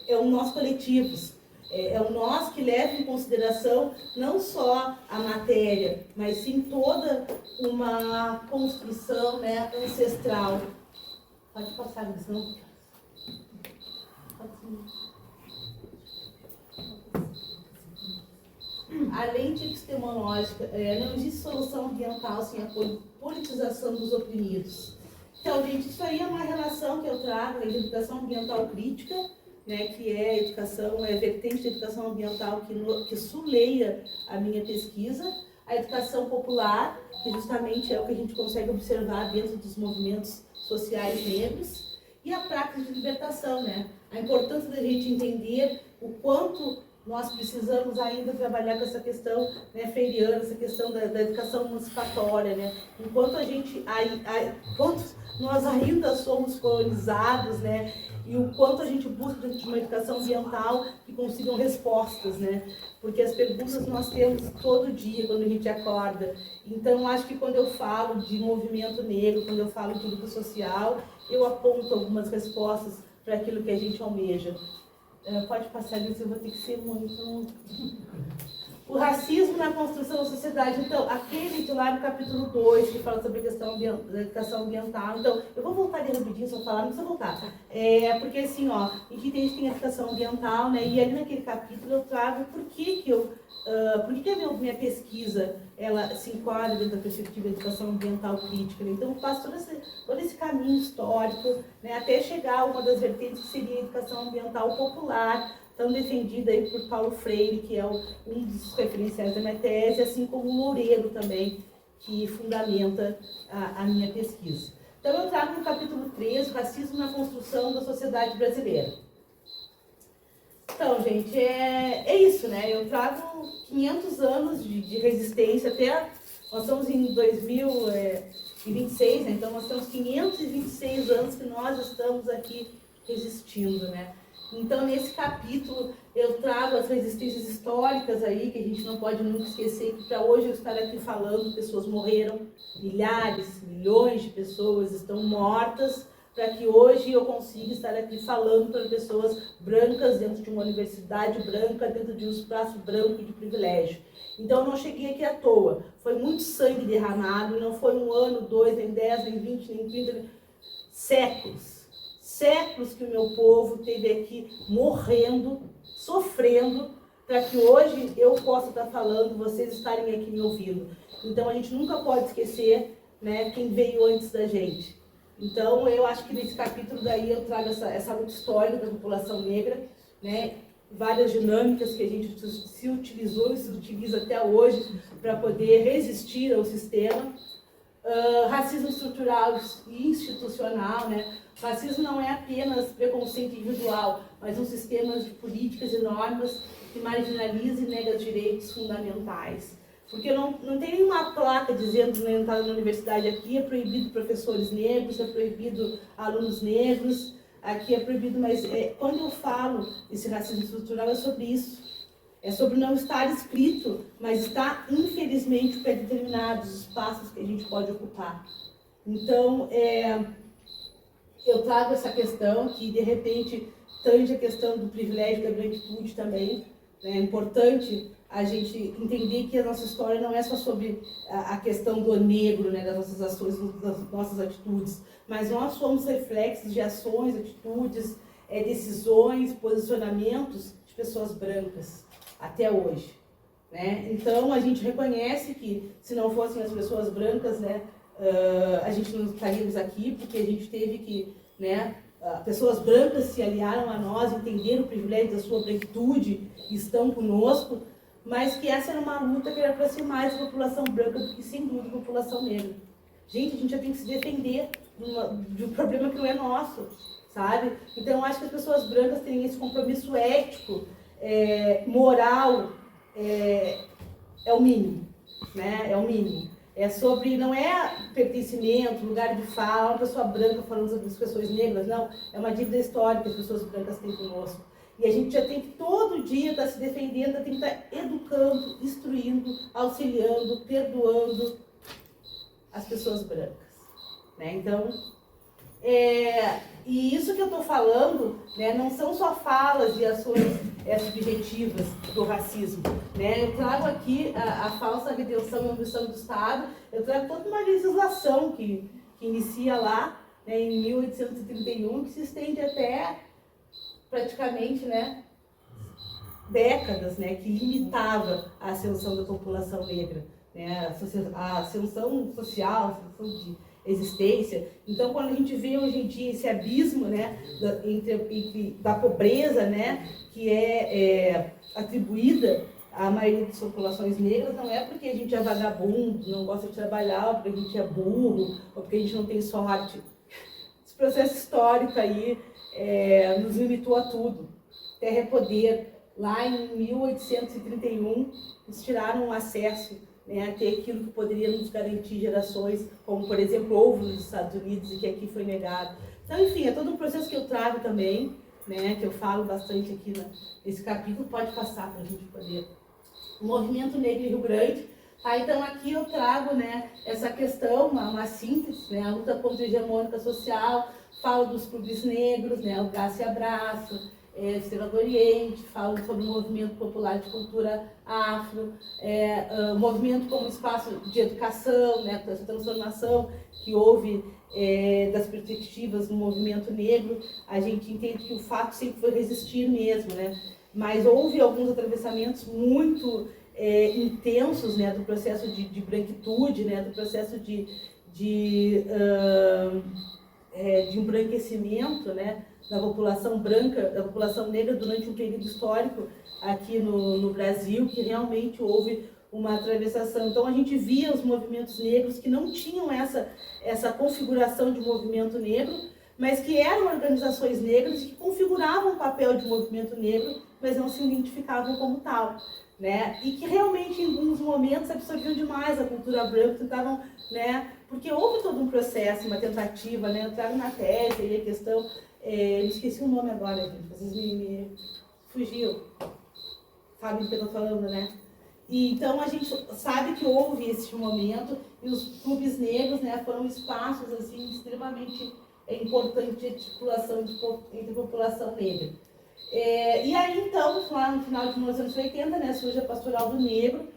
o nós coletivos, é o nós que leva em consideração não só a matéria, mas sim toda uma construção, né, ancestral. Pode passar, não? A lente epistemológica, não existe solução ambiental sem a politização dos oprimidos. Então, gente, isso aí é uma relação que eu trago de educação ambiental crítica, né, que é a educação, vertente de educação ambiental que suleia a minha pesquisa, a educação popular, que justamente é o que a gente consegue observar dentro dos movimentos sociais negros, e a prática de libertação, né? A importância da gente entender o quanto nós precisamos ainda trabalhar com essa questão, né, freiriana, essa questão da educação emancipatória, né? Enquanto enquanto nós ainda somos colonizados, né, e o quanto a gente busca dentro de uma educação ambiental que consigam respostas, né? Porque as perguntas nós temos todo dia quando a gente acorda. Então, acho que quando eu falo de movimento negro, quando eu falo de luta social, eu aponto algumas respostas para aquilo que a gente almeja. Pode passar isso, eu vou ter que ser muito O racismo na construção da sociedade. Então, aquele de lá no capítulo 2, que fala sobre a questão da educação ambiental. Então, eu vou voltar ali rapidinho, só falar, não precisa voltar. Porque assim, ó, a gente tem a educação ambiental, né? E ali naquele capítulo eu trago por que a minha pesquisa ela se enquadra dentro da perspectiva de educação ambiental crítica. Né? Então, eu faço todo esse caminho histórico, né? Até chegar a uma das vertentes que seria a educação ambiental popular, tão defendida aí por Paulo Freire, que é um dos referenciais da minha tese, assim como o Loureiro também, que fundamenta a minha pesquisa. Então eu trago no capítulo 3, Racismo na Construção da Sociedade Brasileira. Então, gente, é isso, né? Eu trago 500 anos de resistência, até nós estamos em 2026, né? Então nós temos 526 anos que nós estamos aqui resistindo, né? Então, nesse capítulo, eu trago as resistências históricas aí, que a gente não pode nunca esquecer, que para hoje eu estar aqui falando, pessoas morreram, milhares, milhões de pessoas estão mortas, para que hoje eu consiga estar aqui falando para pessoas brancas dentro de uma universidade branca, dentro de um espaço branco de privilégio. Então, eu não cheguei aqui à toa. Foi muito sangue derramado, não foi 1 ano, 2, nem 10, nem 20, nem 30, séculos que o meu povo teve aqui morrendo, sofrendo, para que hoje eu possa estar falando, vocês estarem aqui me ouvindo. Então a gente nunca pode esquecer, né, quem veio antes da gente. Então eu acho que nesse capítulo daí eu trago essa luta histórica da população negra, né, várias dinâmicas que a gente se utilizou e se utiliza até hoje para poder resistir ao sistema. Racismo estrutural e institucional, né? Racismo não é apenas preconceito individual, mas um sistema de políticas e normas que marginaliza e nega direitos fundamentais. Porque não tem nenhuma placa dizendo, na entrada na universidade, aqui é proibido professores negros, é proibido alunos negros, aqui é proibido, mas quando eu falo esse racismo estrutural é sobre isso. É sobre não estar escrito, mas está, infelizmente, pré-determinados espaços que a gente pode ocupar. Então, eu trago essa questão que, de repente, tange a questão do privilégio da branquitude também. É importante a gente entender que a nossa história não é só sobre a questão do negro, né, das nossas ações, das nossas atitudes, mas nós somos reflexos de ações, atitudes, decisões, posicionamentos de pessoas brancas. Até hoje, né? Então a gente reconhece que se não fossem as pessoas brancas, né, a gente não estaríamos aqui, porque a gente teve que, né, pessoas brancas se aliaram a nós, entenderam o privilégio da sua branquitude, estão conosco, mas que essa era uma luta que era para ser mais a população branca do que, sem dúvida, a população negra. Gente, a gente já tem que se defender de um problema que não é nosso, sabe? Então eu acho que as pessoas brancas têm esse compromisso ético, moral, é o mínimo, né? É o mínimo. É sobre, não é pertencimento, lugar de fala, uma pessoa branca falando sobre as pessoas negras, não. É uma dívida histórica que as pessoas brancas têm conosco. E a gente já tem que todo dia estar se defendendo, tem que estar educando, instruindo, auxiliando, perdoando as pessoas brancas, né? Então, e isso que eu estou falando, né, não são só falas e ações subjetivas do racismo, né? Eu trago aqui a falsa redenção e ambição do Estado, eu trago toda uma legislação que inicia lá, né, em 1831, que se estende até praticamente, né, décadas, né, que limitava a ascensão da população negra, né, a ascensão social, a ascensão de existência. Então, quando a gente vê hoje em dia esse abismo, né, da pobreza, né, que é atribuída à maioria das populações negras, não é porque a gente é vagabundo, não gosta de trabalhar, ou porque a gente é burro, ou porque a gente não tem sorte. Esse processo histórico aí nos limitou a tudo. Terra é poder. Lá em 1831, eles tiraram o acesso, né, a ter aquilo que poderia nos garantir gerações, como, por exemplo, ovo nos Estados Unidos, e que aqui foi negado. Então, enfim, é todo um processo que eu trago também, né, que eu falo bastante aqui nesse capítulo, pode passar para a gente poder. O movimento negro em Rio Grande. Então, aqui eu trago, né, essa questão, uma síntese, né, a luta contra a hegemônica social, falo dos clubes negros, né, o Braço e Abraço, Estrela do Oriente, falo sobre o movimento popular de cultura afro, o movimento como espaço de educação, né, essa transformação que houve das perspectivas do movimento negro. A gente entende que o fato sempre foi resistir mesmo, né? Mas houve alguns atravessamentos muito intensos, né, do processo de branquitude, né, do processo de embranquecimento, né, da população branca, da população negra durante um período histórico aqui no Brasil, que realmente houve uma atravessação. Então a gente via os movimentos negros que não tinham essa configuração de movimento negro, mas que eram organizações negras e que configuravam o papel de movimento negro, mas não se identificavam como tal, né? E que realmente em alguns momentos absorviam demais a cultura branca, tentavam, né? Porque houve todo um processo, uma tentativa, né? Entraram na tese aí a questão, eu esqueci o nome agora, gente, vocês me fugiu, sabem do que eu estou falando, né? E, então a gente sabe que houve esse momento e os clubes negros, né, foram espaços assim extremamente importantes de articulação entre a população negra. E aí então, lá no final de 1980, né, surge a Pastoral do Negro,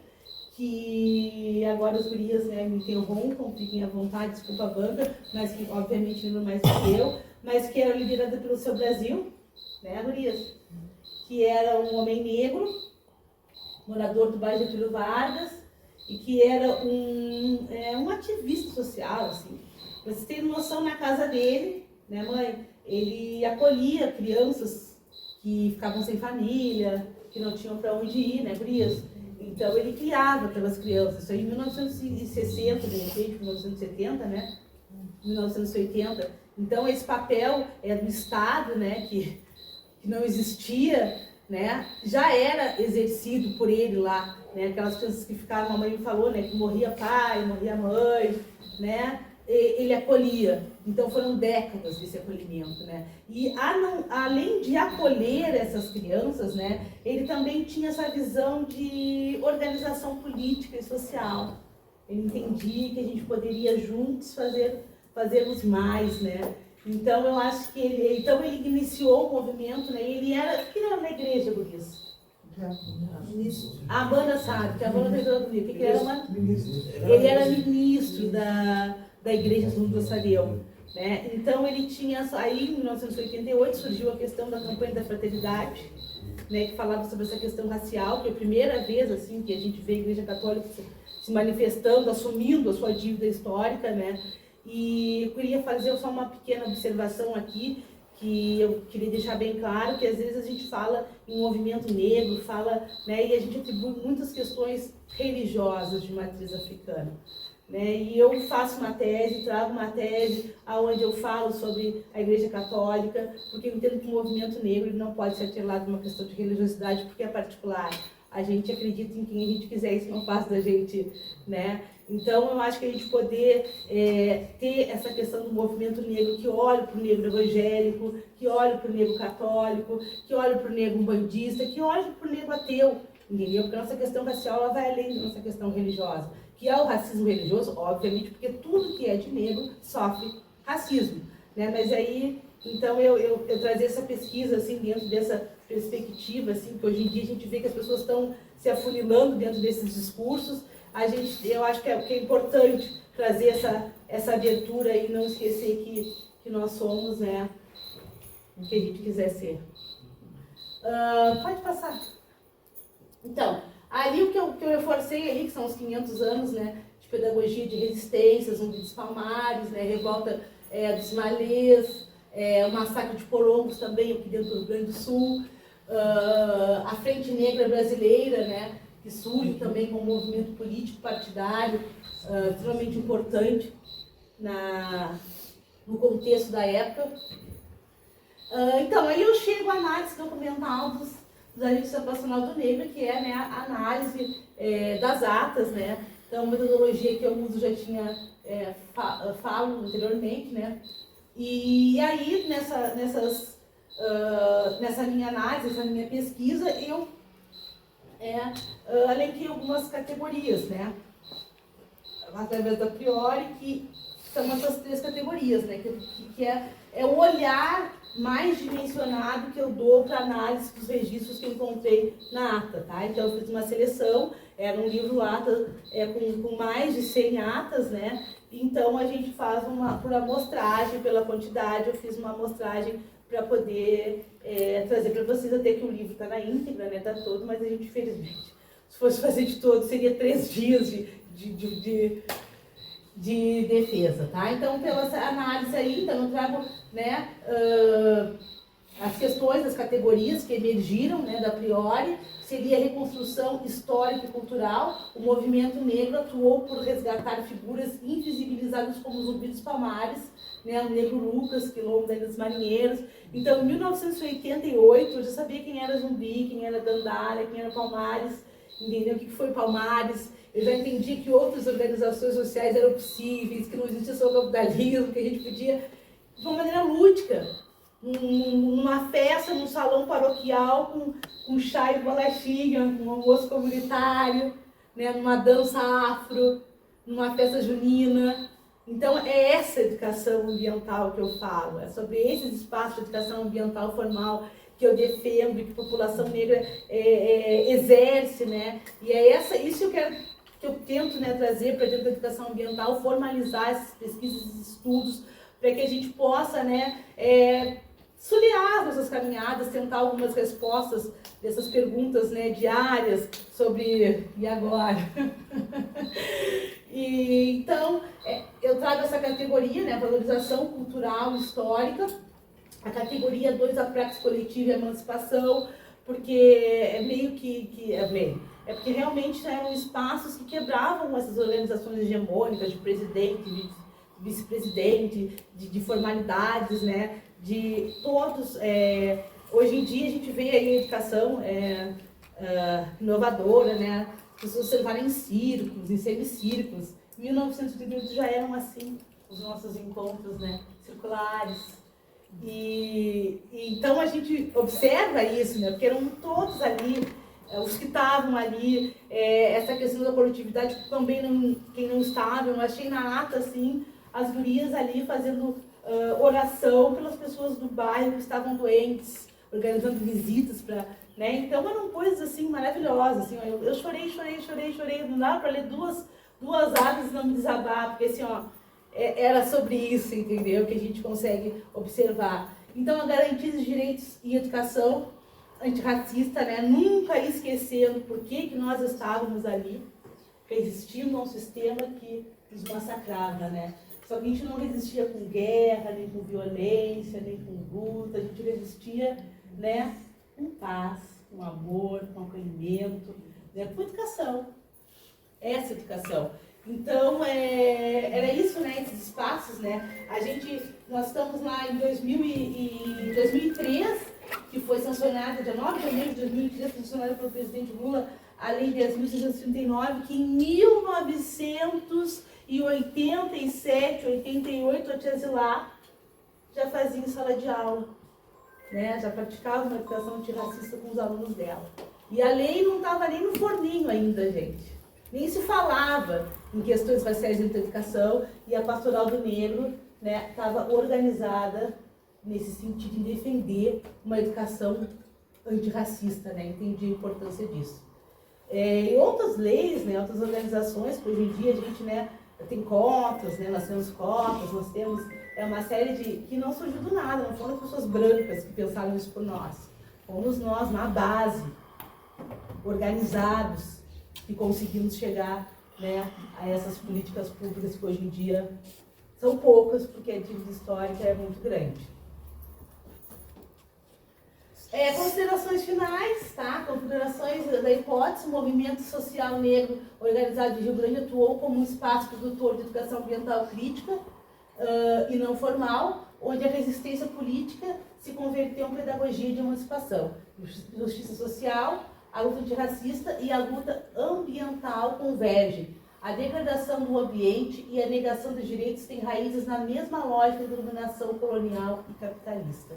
que agora os gurias, né, me interrompam, fiquem à vontade, desculpa a banca, mas que obviamente lembram mais do que eu, mas que era liderada pelo Seu Brasil, né, gurias? Que era um homem negro, morador do bairro Getúlio Vargas, e que era um ativista social, assim. Pra vocês terem noção, na casa dele, né, mãe, ele acolhia crianças que ficavam sem família, que não tinham para onde ir, né, gurias? Então ele criava aquelas crianças, isso aí em 1960, de repente, 1970, né, 1980. Então esse papel do Estado, né, que não existia, né, já era exercido por ele lá, né, aquelas crianças que ficaram, a mãe me falou, né, que morria pai, morria mãe, né, ele acolhia. Então foram décadas desse acolhimento, né, e além de acolher essas crianças, né, ele também tinha essa visão de organização política e social. Ele entendia que a gente poderia juntos fazermos mais, né. Então, eu acho que ele iniciou o movimento, né? Ele era na igreja, Gurias? A Amanda sabe, que a Amanda fez o que era ele era ministro da Igreja do Sareu, né? Então, ele tinha, aí em 1988 surgiu a questão da campanha da fraternidade, né? Que falava sobre essa questão racial, que é a primeira vez, assim, que a gente vê a Igreja Católica se manifestando, assumindo a sua dívida histórica, né? E eu queria fazer só uma pequena observação aqui, que eu queria deixar bem claro, que às vezes a gente fala em movimento negro, né, e a gente atribui muitas questões religiosas de matriz africana. Né, e eu faço uma tese, trago uma tese onde eu falo sobre a Igreja Católica, porque eu entendo que o movimento negro ele não pode ser atrelado a uma questão de religiosidade, porque é particular. A gente acredita em quem a gente quiser, isso não faz da gente, né? Então, eu acho que a gente poder ter essa questão do movimento negro, que olha para o negro evangélico, que olha para o negro católico, que olha para o negro umbandista, que olha para o negro ateu, entendeu? Porque a nossa questão racial ela vai além da nossa questão religiosa, que é o racismo religioso, obviamente, porque tudo que é de negro sofre racismo, né? Mas aí, então, eu trazer essa pesquisa, assim, dentro dessa perspectiva, assim, que hoje em dia a gente vê que as pessoas estão se afunilando dentro desses discursos. Eu acho que é importante trazer essa abertura e não esquecer que nós somos, né, o que a gente quiser ser. Pode passar. Então, ali o que eu reforcei ali, que são os 500 anos, né, de pedagogia de resistência, Zumbi dos Palmares, né, revolta dos Malês, o massacre de Porongos também, aqui dentro do Rio Grande do Sul, a Frente Negra Brasileira, né, que surge também como um movimento político partidário extremamente importante no contexto da época. Então, aí eu chego à análise documental da Registro Nacional do Negro, que é, né, a análise das atas, né? Então, a metodologia que eu uso já tinha falo anteriormente, né? E aí, nessa minha análise, nessa minha pesquisa, eu elenquei algumas categorias, né? Através da priori, que são essas 3 categorias, né? Que é o olhar mais dimensionado que eu dou para análise dos registros que eu encontrei na ata, tá? Então eu fiz uma seleção, era um livro ata com mais de 100 atas, né? Então a gente faz por amostragem, pela quantidade, eu fiz uma amostragem para poder trazer para vocês, até que o livro está na íntegra, né? Tá todo, mas a gente, infelizmente, se fosse fazer de todo, seria 3 dias de defesa, tá? Então, pela análise aí, então eu trago, né, as questões, as categorias que emergiram, né, da priori, seria a reconstrução histórica e cultural. O movimento negro atuou por resgatar figuras invisibilizadas como Zumbi dos Palmares, né, o Negro Lucas, Quilombo da Ilha dos Marinheiros. Então, em 1988, eu já sabia quem era Zumbi, quem era Dandara, quem era Palmares, entendeu? O que foi Palmares. Eu já entendi que outras organizações sociais eram possíveis, que não existia só o capitalismo, que a gente podia, de uma maneira lúdica, numa festa, num salão paroquial, com chá e bolachinha, um almoço comunitário, né, numa dança afro, numa festa junina. Então, é essa educação ambiental que eu falo, é sobre esses espaços de educação ambiental formal que eu defendo e que a população negra exerce, né? E é isso que eu tento, né, trazer para dentro da educação ambiental, formalizar essas pesquisas, esses estudos, para que a gente possa, né, suliar nossas caminhadas, tentar algumas respostas dessas perguntas, né, diárias sobre e agora. E, então, eu trago essa categoria, né, valorização cultural histórica, a categoria 2, a praxis coletiva e a emancipação, porque é porque realmente eram espaços que quebravam essas organizações hegemônicas de presidente, de vice-presidente, de formalidades, né? De todos. Hoje em dia a gente vê aí a educação inovadora, né? As pessoas sentarem em círculos, em semicírculos. Em 1988 já eram assim os nossos encontros, né? Circulares. E então a gente observa isso, né? Porque eram todos ali, os que estavam ali, essa questão da coletividade, também quem não estava, eu achei na ata, assim, as gurias ali fazendo oração pelas pessoas do bairro que estavam doentes, organizando visitas para, né? Então eram coisas assim maravilhosas, assim, eu chorei, não dava para ler duas atas e não me desabar, porque assim, ó, era sobre isso, entendeu? Que a gente consegue observar. Então, a garantia dos direitos e educação antirracista, né? Nunca esquecendo por que nós estávamos ali, que existia um sistema que nos massacrava, né? Só que a gente não resistia com guerra, nem com violência, nem com luta, a gente resistia, né, com paz, com amor, com acolhimento, né, com educação. Essa educação. Então, era isso, né, esses espaços, né? Nós estamos lá em 2003, que foi sancionada, dia 9 de janeiro de 2003, sancionada pelo presidente Lula, a Lei 10.639, que em 1987, 88, a Tia Zilá já fazia em sala de aula, né? Já praticava uma educação antirracista com os alunos dela. E a lei não estava nem no forninho ainda, gente. Nem se falava em questões raciais dentro da educação, e a Pastoral do Negro, né, estava organizada nesse sentido, em defender uma educação antirracista, né, entendi a importância disso. E outras leis, né, outras organizações, que hoje em dia a gente, né, tem cotas, né, nós temos cotas, nós temos uma série que não surgiu do nada, não foram as pessoas brancas que pensaram isso por nós. Fomos nós, na base, organizados, e conseguimos chegar, né, a essas políticas públicas que hoje em dia são poucas, porque a dívida histórica é muito grande. Considerações finais, tá? Considerações da hipótese: o movimento social negro organizado de Rio Grande atuou como um espaço produtor de educação ambiental crítica e não formal, onde a resistência política se converteu em pedagogia de emancipação, justiça social, a luta antirracista e a luta ambiental convergem. A degradação do ambiente e a negação dos direitos têm raízes na mesma lógica de dominação colonial e capitalista.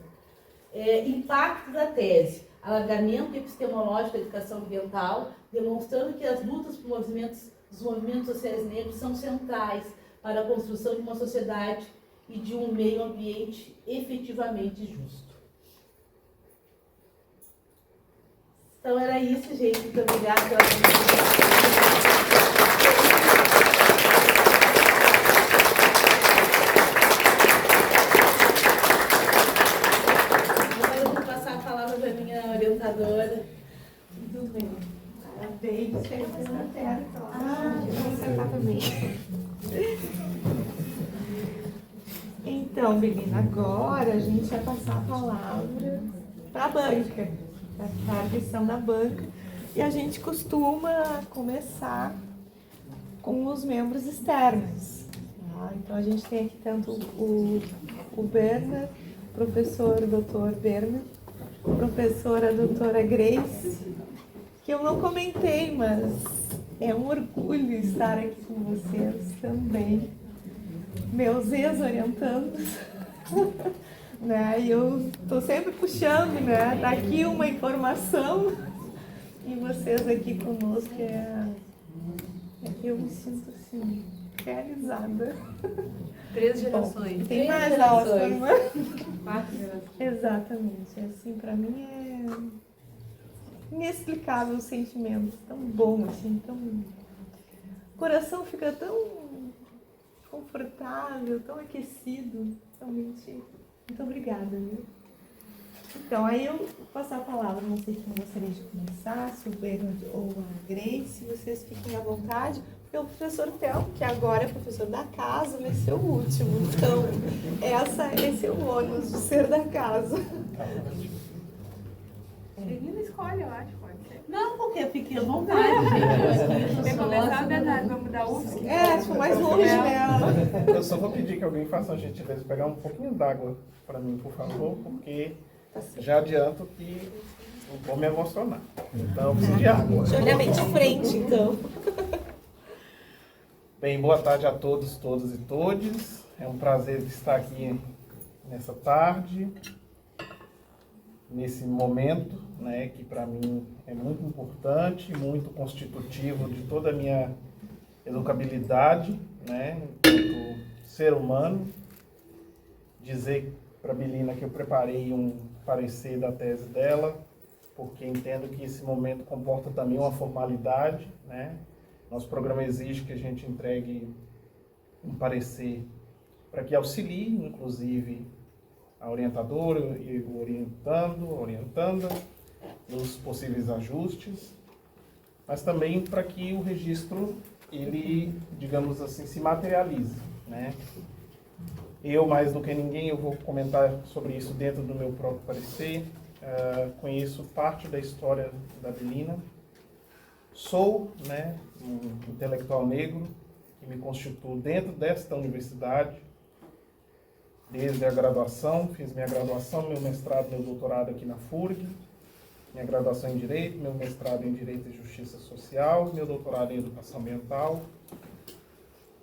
Impacto da tese: alargamento epistemológico da educação ambiental, demonstrando que as lutas dos movimentos sociais negros são centrais para a construção de uma sociedade e de um meio ambiente efetivamente justo. Então era isso, gente. Muito obrigada pela Agora eu vou passar a palavra para a minha orientadora. Tudo bem. Parabéns. Chega na terra. Vou sentar também. Então, Belina, agora a gente vai passar a palavra para a banca, para a lição da banca. E a gente costuma começar com os membros externos. Tá? Então, a gente tem aqui tanto o Bernard, professor Dr. Bernard, professora doutora Grace, que eu não comentei, mas é um orgulho estar aqui com vocês também. Meus ex-orientandos, né? E eu estou sempre puxando, né? Daqui uma informação e vocês aqui conosco eu me sinto assim, realizada. 3 gerações. Bom, tem mais aulas, não é? 4 gerações. Exatamente. Assim, para mim é inexplicável o sentimento, tão bom, assim, tão... O coração fica tão confortável, tão aquecido, realmente. Muito obrigada, viu? Então, aí eu vou passar a palavra, não sei quem gostaria de começar, se o Bernard ou a Grace, vocês fiquem à vontade, porque o professor Thelmo, que agora é professor da casa, vai ser o último, então esse é o ônus de ser da casa. Menina escolhe, eu acho, pode ser. Não, porque fique à vontade, gente. Quer começar, Bernardo? Vamos dar UFSC? Tipo, mais longe dela. Eu só vou pedir que alguém faça a gentileza de pegar um pouquinho d'água para mim, por favor, porque já adianto que eu vou me emocionar. Então eu preciso de água. Deixa eu olhar bem de frente, então. Bem, boa tarde a todos, todas e todes. É um prazer estar aqui nessa tarde, nesse momento, né, que para mim é muito importante, muito constitutivo de toda a minha educabilidade, né, enquanto ser humano. Dizer para a Belina que eu preparei um parecer da tese dela, porque entendo que esse momento comporta também uma formalidade, né? Nosso programa exige que a gente entregue um parecer para que auxilie, inclusive, a orientadora e o orientanda, nos possíveis ajustes, mas também para que o registro, ele, digamos assim, se materialize, né? Eu, mais do que ninguém, eu vou comentar sobre isso dentro do meu próprio parecer. Conheço parte da história da Belina. Sou, né, um intelectual negro que me constituo dentro desta universidade, desde a graduação. Fiz minha graduação, meu mestrado, meu doutorado aqui na FURG, minha graduação em Direito, meu mestrado em Direito e Justiça Social, meu doutorado em Educação Ambiental.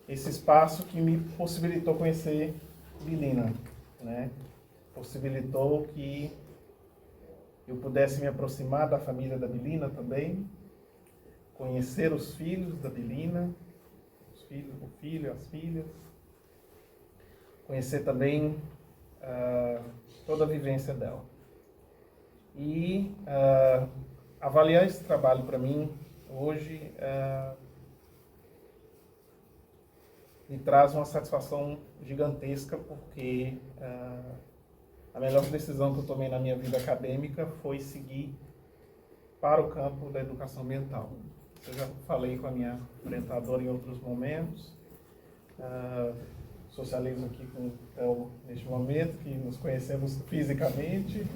Esse espaço que me possibilitou conhecer Belina, né? Possibilitou que eu pudesse me aproximar da família da Belina também, conhecer os filhos da Belina, o filho, as filhas, conhecer também toda a vivência dela. E avaliar esse trabalho para mim hoje me traz uma satisfação gigantesca, porque a melhor decisão que eu tomei na minha vida acadêmica foi seguir para o campo da educação ambiental. Eu já falei com a minha orientadora em outros momentos, socializo aqui com o Theo neste momento, que nos conhecemos fisicamente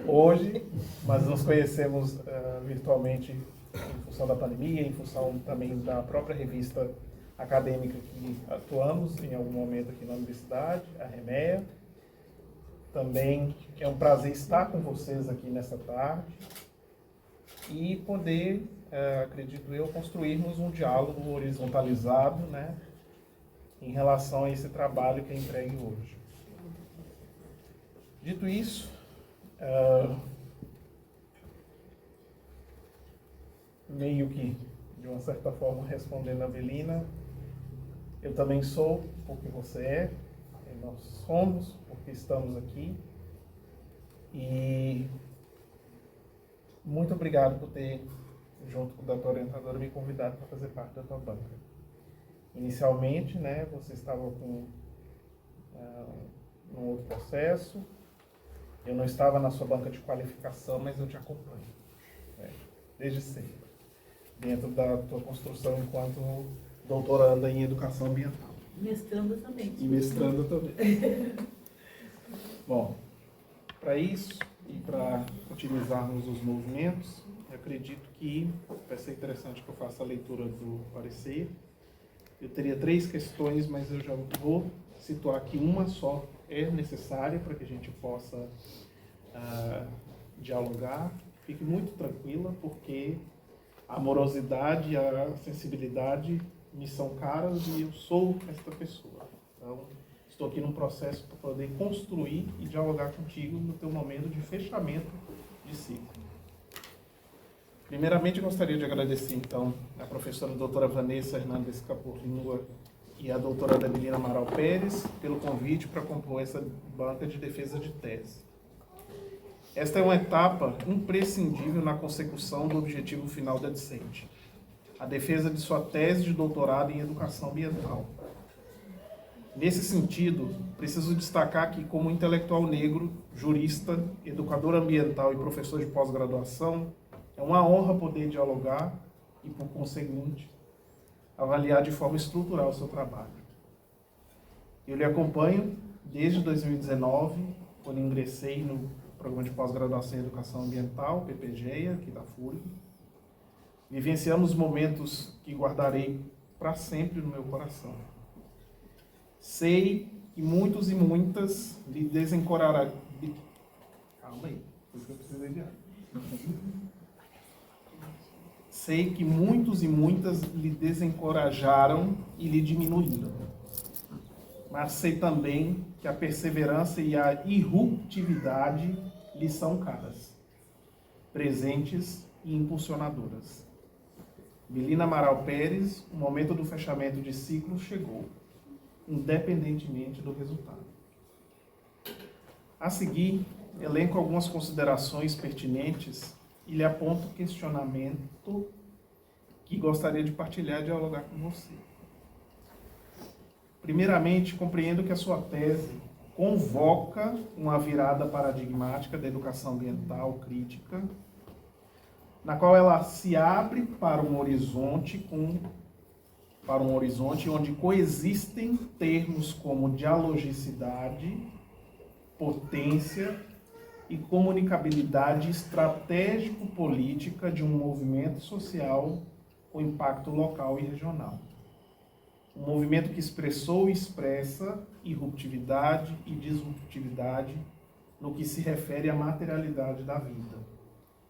hoje, mas nos conhecemos virtualmente em função da pandemia, em função também da própria revista acadêmica que atuamos em algum momento aqui na universidade, a REMEA. Também é um prazer estar com vocês aqui nessa tarde e poder, acredito eu, construirmos um diálogo horizontalizado, né, em relação a esse trabalho que é entregue hoje. Dito isso, meio que, de uma certa forma, respondendo a Belina, Eu também sou porque você é, e nós somos porque estamos aqui. E muito obrigado por ter, junto com a tua orientadora, me convidado para fazer parte da tua banca. Inicialmente, né, você estava com um outro processo. Eu não estava na sua banca de qualificação, mas eu te acompanho, né, desde sempre, dentro da tua construção enquanto doutoranda em educação ambiental. Mestrando também. E mestrando também. Bom, para isso e para otimizarmos os movimentos, eu acredito que vai ser interessante que eu faça a leitura do parecer. Eu teria 3 questões, mas eu já vou situar que uma só é necessária para que a gente possa dialogar. Fique muito tranquila, porque a amorosidade e a sensibilidade me são caras e eu sou esta pessoa. Então, estou aqui num processo para poder construir e dialogar contigo no teu momento de fechamento de ciclo. Primeiramente, gostaria de agradecer, então, a professora doutora Vanessa Hernandes Caporlingua e a doutora Melina Amaral Pérez pelo convite para compor essa banca de defesa de tese. Esta é uma etapa imprescindível na consecução do objetivo final da discente, a defesa de sua tese de doutorado em educação ambiental. Nesse sentido, preciso destacar que, como intelectual negro, jurista, educador ambiental e professor de pós-graduação, é uma honra poder dialogar e, por conseguinte, avaliar de forma estrutural o seu trabalho. Eu lhe acompanho desde 2019, quando ingressei no Programa de Pós-Graduação em Educação Ambiental, PPGEA, aqui da FURG. Vivenciamos momentos que guardarei para sempre no meu coração. Sei que muitos e muitas lhe desencorarão. Calma aí, foi o que eu precisei de ar. Sei que muitos e muitas lhe desencorajaram e lhe diminuíram. Mas sei também que a perseverança e a irruptividade lhe são caras, presentes e impulsionadoras. Melina Amaral Pérez, o momento do fechamento de ciclo chegou, independentemente do resultado. A seguir, elenco algumas considerações pertinentes e lhe aponto o questionamento que gostaria de partilhar e dialogar com você. Primeiramente, compreendo que a sua tese convoca uma virada paradigmática da educação ambiental crítica, na qual ela se abre para um horizonte onde coexistem termos como dialogicidade, potência e comunicabilidade estratégico-política de um movimento social com impacto local e regional. Um movimento que expressou e expressa irruptividade e disruptividade no que se refere à materialidade da vida,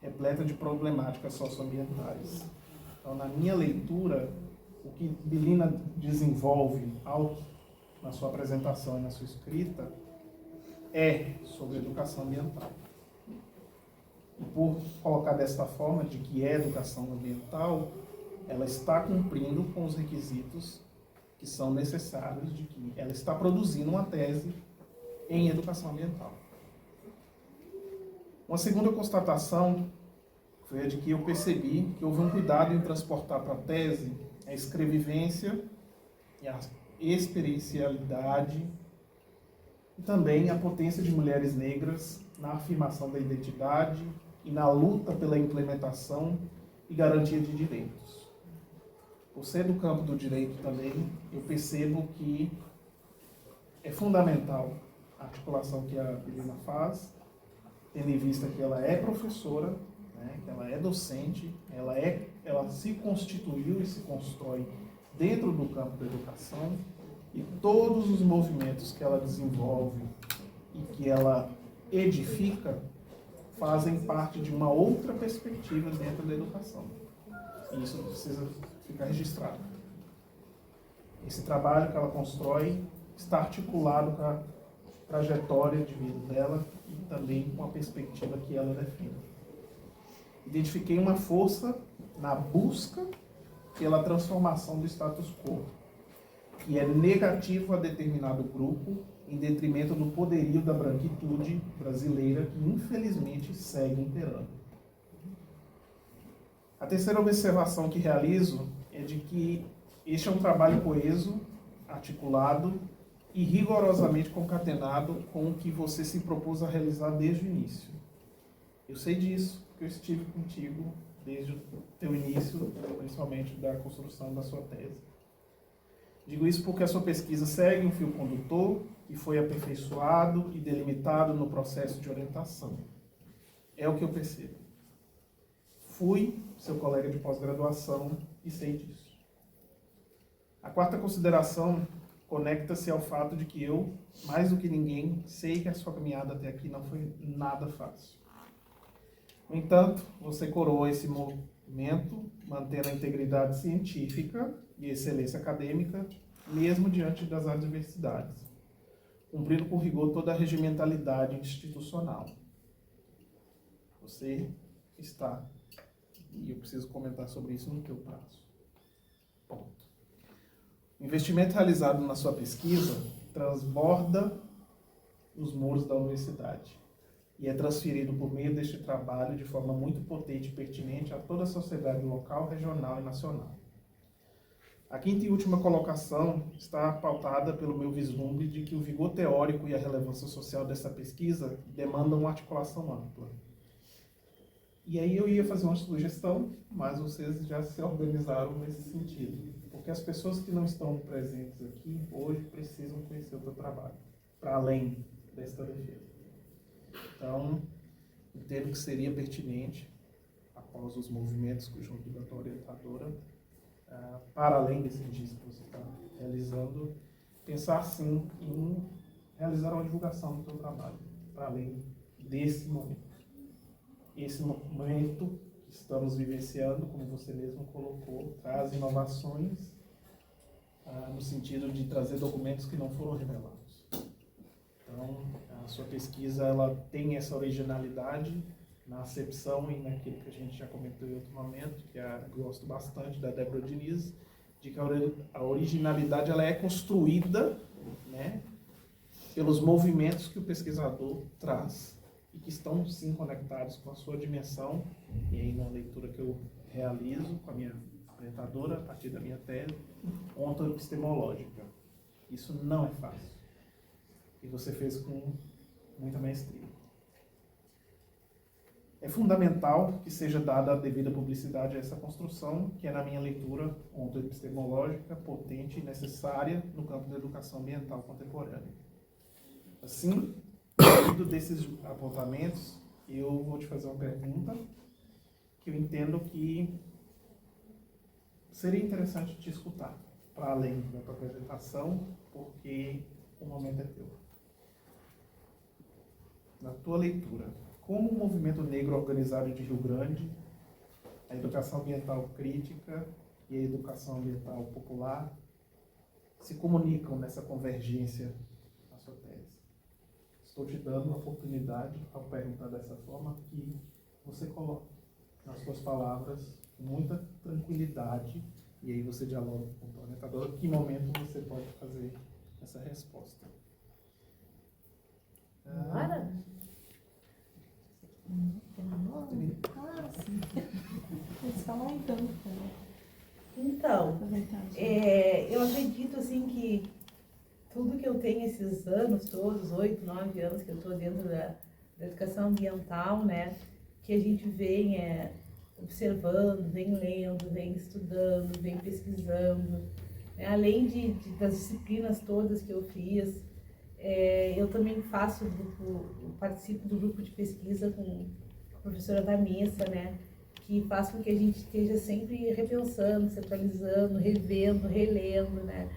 repleta de problemáticas socioambientais. Então, na minha leitura, o que Melina desenvolve na sua apresentação e na sua escrita é sobre educação ambiental. E por colocar desta forma, de que é educação ambiental, ela está cumprindo com os requisitos que são necessários, de que ela está produzindo uma tese em educação ambiental. Uma segunda constatação foi a de que eu percebi que houve um cuidado em transportar para a tese a escrevivência e a experiencialidade e também a potência de mulheres negras na afirmação da identidade e na luta pela implementação e garantia de direitos. Por ser do campo do direito também, eu percebo que é fundamental a articulação que a Melina faz, tendo em vista que ela é professora, né, que ela é docente, ela se constituiu e se constrói dentro do campo da educação, e todos os movimentos que ela desenvolve e que ela edifica fazem parte de uma outra perspectiva dentro da educação. E isso precisa ficar registrado. Esse trabalho que ela constrói está articulado com a trajetória de vida dela e também com a perspectiva que ela defende. Identifiquei uma força na busca pela transformação do status quo, que é negativo a determinado grupo em detrimento do poderio da branquitude brasileira que infelizmente segue imperando. A terceira observação que realizo é de que este é um trabalho coeso, articulado e rigorosamente concatenado com o que você se propôs a realizar desde o início. Eu sei disso, porque eu estive contigo desde o teu início, principalmente da construção da sua tese. Digo isso porque a sua pesquisa segue um fio condutor que foi aperfeiçoado e delimitado no processo de orientação. É o que eu percebo. Fui seu colega de pós-graduação e sei disso. A quarta consideração conecta-se ao fato de que eu, mais do que ninguém, sei que a sua caminhada até aqui não foi nada fácil. No entanto, você coroa esse movimento, mantendo a integridade científica e excelência acadêmica, mesmo diante das adversidades, cumprindo com rigor toda a regimentalidade institucional. Você está, e eu preciso comentar sobre isso no teu prazo. Ponto. O investimento realizado na sua pesquisa transborda os muros da universidade e é transferido por meio deste trabalho de forma muito potente e pertinente a toda a sociedade local, regional e nacional. A quinta e última colocação está pautada pelo meu vislumbre de que o vigor teórico e a relevância social dessa pesquisa demandam uma articulação ampla. E aí eu ia fazer uma sugestão, mas vocês já se organizaram nesse sentido. Porque as pessoas que não estão presentes aqui hoje precisam conhecer o teu trabalho, para além desta defesa. Então, entendo que seria pertinente, após os movimentos junto da tua orientadora, para além desse registro que você está realizando, pensar sim em realizar uma divulgação do teu trabalho, para além desse momento. Esse momento que estamos vivenciando, como você mesmo colocou, traz inovações no sentido de trazer documentos que não foram revelados. Então, a sua pesquisa ela tem essa originalidade na acepção e naquilo que a gente já comentou em outro momento, que eu gosto bastante da Débora Diniz, de que a originalidade ela é construída, né, pelos movimentos que o pesquisador traz e que estão sim conectados com a sua dimensão, e aí na leitura que eu realizo com a minha orientadora, a partir da minha tese, ontoepistemológica. Isso não é fácil. E você fez com muita maestria. É fundamental que seja dada a devida publicidade a essa construção, que é, na minha leitura, ontoepistemológica, potente e necessária no campo da educação ambiental contemporânea. Assim, partindo desses apontamentos, eu vou te fazer uma pergunta que eu entendo que seria interessante te escutar, para além da tua apresentação, porque o momento é teu. Na tua leitura, como o movimento negro organizado de Rio Grande, a educação ambiental crítica e a educação ambiental popular se comunicam nessa convergência na sua tese? Estou te dando a oportunidade, ao perguntar dessa forma, que você coloque nas suas palavras com muita tranquilidade, e aí você dialoga com o orientador, que momento você pode fazer essa resposta. Bora? Sim. Vamos falar então. Então, eu acredito assim que tudo que eu tenho esses anos todos, 8, 9 anos que eu estou dentro da educação ambiental, né, que a gente vem observando, vem lendo, vem estudando, vem pesquisando, né, além das disciplinas todas que eu fiz, eu também participo do grupo de pesquisa com a professora Vanessa, né, que faz com que a gente esteja sempre repensando, se atualizando, revendo, relendo, né,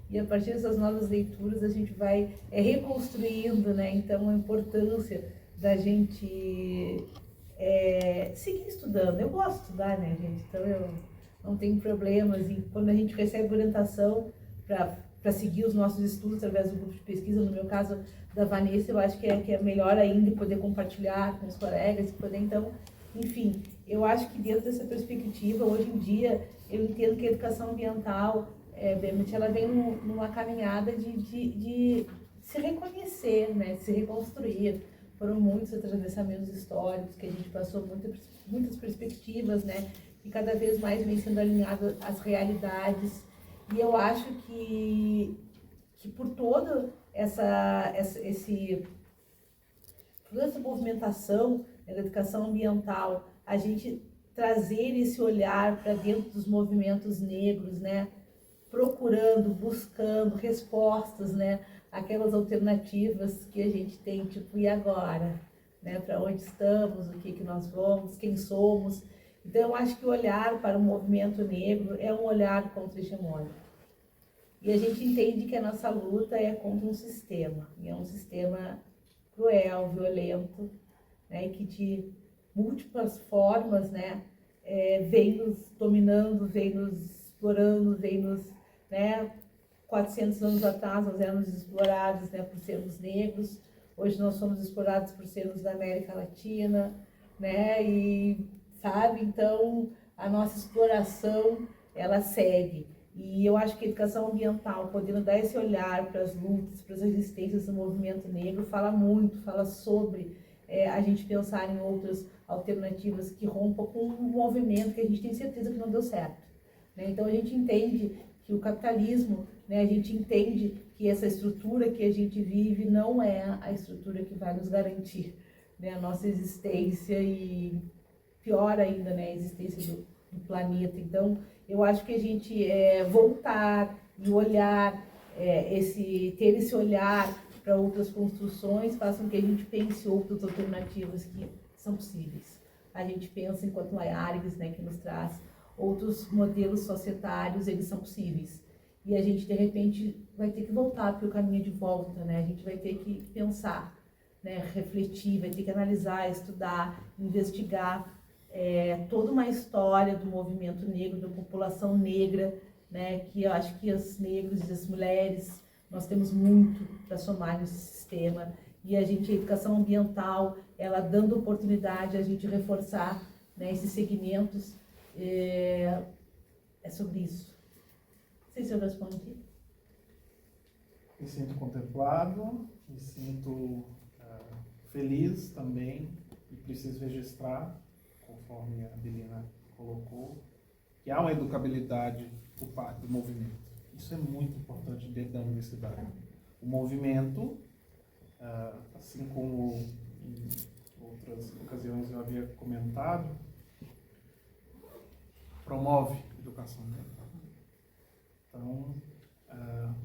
e a partir dessas novas leituras a gente vai reconstruindo, né, então a importância da gente seguir estudando. Eu gosto de estudar, né, gente, então eu não tenho problemas, e quando a gente recebe orientação para seguir os nossos estudos através do grupo de pesquisa, no meu caso da Vanessa, eu acho que é melhor ainda poder compartilhar com os colegas, poder então, enfim, eu acho que dentro dessa perspectiva, hoje em dia, eu entendo que a educação ambiental Bemit, ela vem numa caminhada de se reconhecer, né? De se reconstruir. Foram muitos atravessamentos históricos que a gente passou muitas perspectivas, né? E cada vez mais vem sendo alinhado às realidades. E eu acho que por toda essa movimentação, né, da educação ambiental, a gente trazer esse olhar para dentro dos movimentos negros, né? Procurando, buscando respostas, né? Aquelas alternativas que a gente tem, tipo, e agora? Né? Para onde estamos, o que nós vamos, quem somos. Então, eu acho que o olhar para o movimento negro é um olhar contra o hegemônico. E a gente entende que a nossa luta é contra um sistema, e é um sistema cruel, violento, né? E que de múltiplas formas, né? Vem nos dominando, vem nos explorando, vem nos... Né? 400 anos atrás nós éramos explorados, né, por sermos negros, hoje nós somos explorados por sermos da América Latina, né, e sabe, então a nossa exploração, ela segue. E eu acho que a educação ambiental, podendo dar esse olhar para as lutas, para as resistências do movimento negro, fala muito, fala sobre a gente pensar em outras alternativas que rompam com um movimento que a gente tem certeza que não deu certo. Né? Então a gente entende que o capitalismo, né, a gente entende que essa estrutura que a gente vive não é a estrutura que vai nos garantir, né, a nossa existência e, pior ainda, né, a existência do planeta. Então, eu acho que a gente voltar e olhar, ter esse olhar para outras construções, faça com que a gente pense outras alternativas que são possíveis. A gente pensa, enquanto Laiares, né, que nos traz outros modelos societários, eles são possíveis. E a gente, de repente, vai ter que voltar para o caminho de volta, né? A gente vai ter que pensar, né? Refletir, vai ter que analisar, estudar, investigar toda uma história do movimento negro, da população negra, né? Que eu acho que os negros e as mulheres, nós temos muito para somar nesse sistema. E a educação ambiental, ela dando oportunidade a gente reforçar, né, esses segmentos, é sobre isso. Não sei se eu respondi. Me sinto contemplado, me sinto feliz também, e preciso registrar, conforme a Adelina colocou, que há uma educabilidade por parte do movimento. Isso é muito importante dentro da universidade. O movimento, assim como em outras ocasiões eu havia comentado, promove a educação ambiental. Então,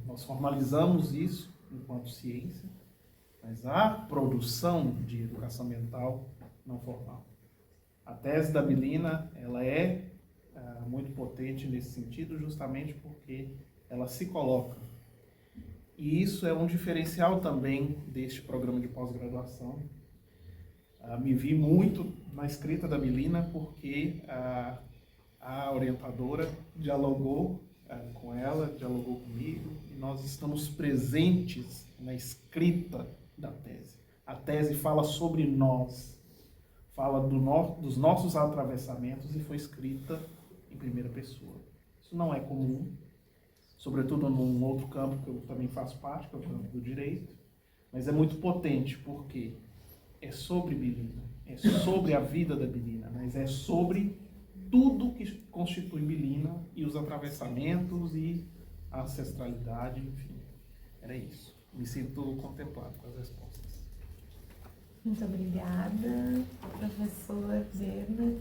nós formalizamos isso enquanto ciência, mas a produção de educação ambiental não formal. A tese da Adelina, ela é muito potente nesse sentido, justamente porque ela se coloca. E isso é um diferencial também deste programa de pós-graduação. Me vi muito na escrita da Adelina, porque a orientadora dialogou com ela, dialogou comigo, e nós estamos presentes na escrita da tese. A tese fala sobre nós, fala dos nossos atravessamentos e foi escrita em primeira pessoa. Isso não é comum, sobretudo num outro campo que eu também faço parte, que é o campo do direito, mas é muito potente, porque é sobre Belina, é sobre a vida da Belina, mas é sobre tudo que constitui Belina e os atravessamentos e a ancestralidade, enfim, era isso. Me sinto contemplado com as respostas. Muito obrigada, professor Berna.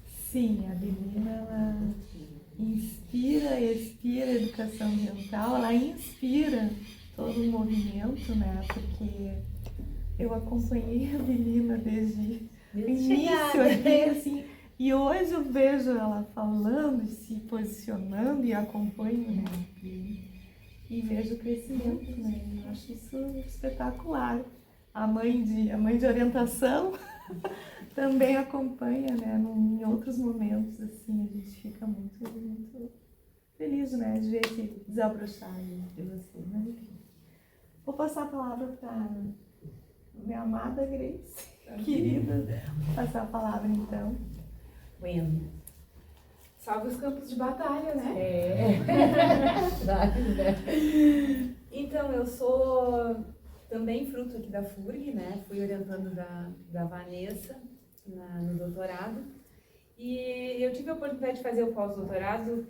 Sim, a Belina, ela inspira e expira a educação ambiental, ela inspira todo o movimento, né? Porque eu acompanhei a Belina desde o início aqui, assim, e hoje eu vejo ela falando e se posicionando e acompanho, né? E vejo o crescimento, né? Eu acho isso espetacular. A mãe de orientação também acompanha, né? Em outros momentos, assim, a gente fica muito, muito feliz, né? De ver esse desabrochar de você, mas enfim. Vou passar a palavra para minha amada Grace, querida. Vou passar a palavra, então. Bueno, Salve os campos de batalha, né? Então, eu sou também fruto aqui da FURG, né? Fui orientando da Vanessa no doutorado. E eu tive a oportunidade de fazer o pós-doutorado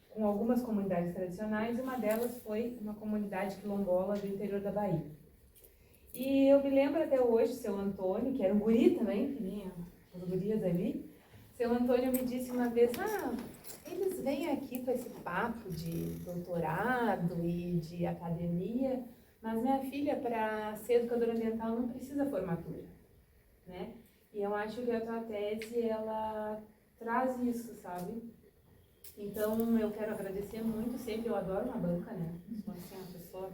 com algumas comunidades tradicionais. Uma delas foi uma comunidade quilombola do interior da Bahia. E eu me lembro até hoje, seu Antônio, que era um guri também, que nem as gurias ali. Seu Antônio me disse uma vez, eles vêm aqui com esse papo de doutorado e de academia, mas minha filha, para ser educadora ambiental, não precisa formatura, né? E eu acho que a tua tese, ela traz isso, sabe? Então, eu quero agradecer muito, sempre eu adoro uma banca, né? Sou assim, uma pessoa...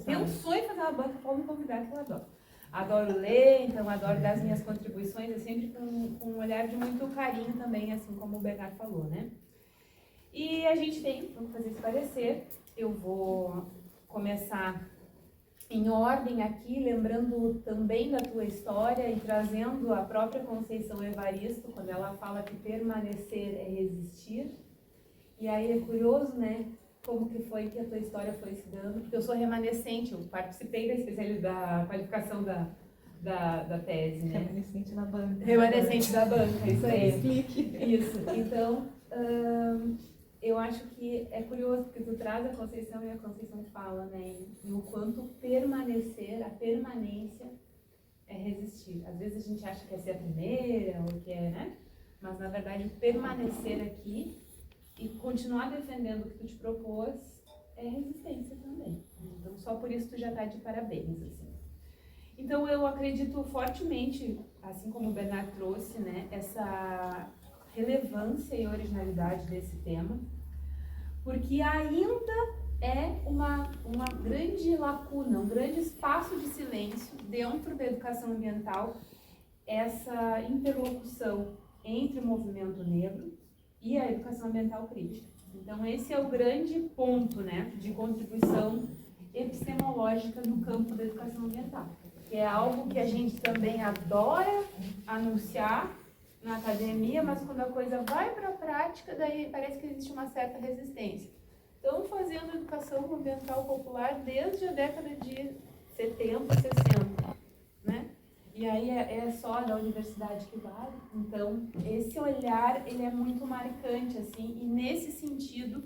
Pensou em fazer uma banca, pode me convidar, que eu adoro. Adoro ler, então adoro dar as minhas contribuições, é sempre com um olhar de muito carinho também, assim como o Bernardo falou, né? E a gente vamos fazer esse parecer. Eu vou começar em ordem aqui, lembrando também da tua história e trazendo a própria Conceição Evaristo, quando ela fala que permanecer é resistir. E aí é curioso, né? Como que foi que a tua história foi se dando, porque eu sou remanescente, eu participei da qualificação da tese, né? Remanescente na banca. Remanescente da banca, isso aí. Explique. Isso, então, eu acho que é curioso, porque tu traz a Conceição e a Conceição fala, né, e o quanto permanecer, a permanência é resistir. Às vezes a gente acha que é ser a primeira, ou que é, né? Mas, na verdade, permanecer aqui e continuar defendendo o que tu te propôs é resistência também. Então, só por isso tu já tá de parabéns, assim. Então, eu acredito fortemente, assim como o Bernardo trouxe, né, essa relevância e originalidade desse tema, porque ainda é uma grande lacuna, um grande espaço de silêncio dentro da educação ambiental, essa interlocução entre o movimento negro e a educação ambiental crítica. Então, esse é o grande ponto, né, de contribuição epistemológica no campo da educação ambiental, que é algo que a gente também adora anunciar na academia, mas quando a coisa vai para a prática, daí parece que existe uma certa resistência. Estão fazendo educação ambiental popular desde a década de 70, 60, né? E aí é só da universidade que vale. Então, esse olhar, ele é muito marcante, assim, e nesse sentido,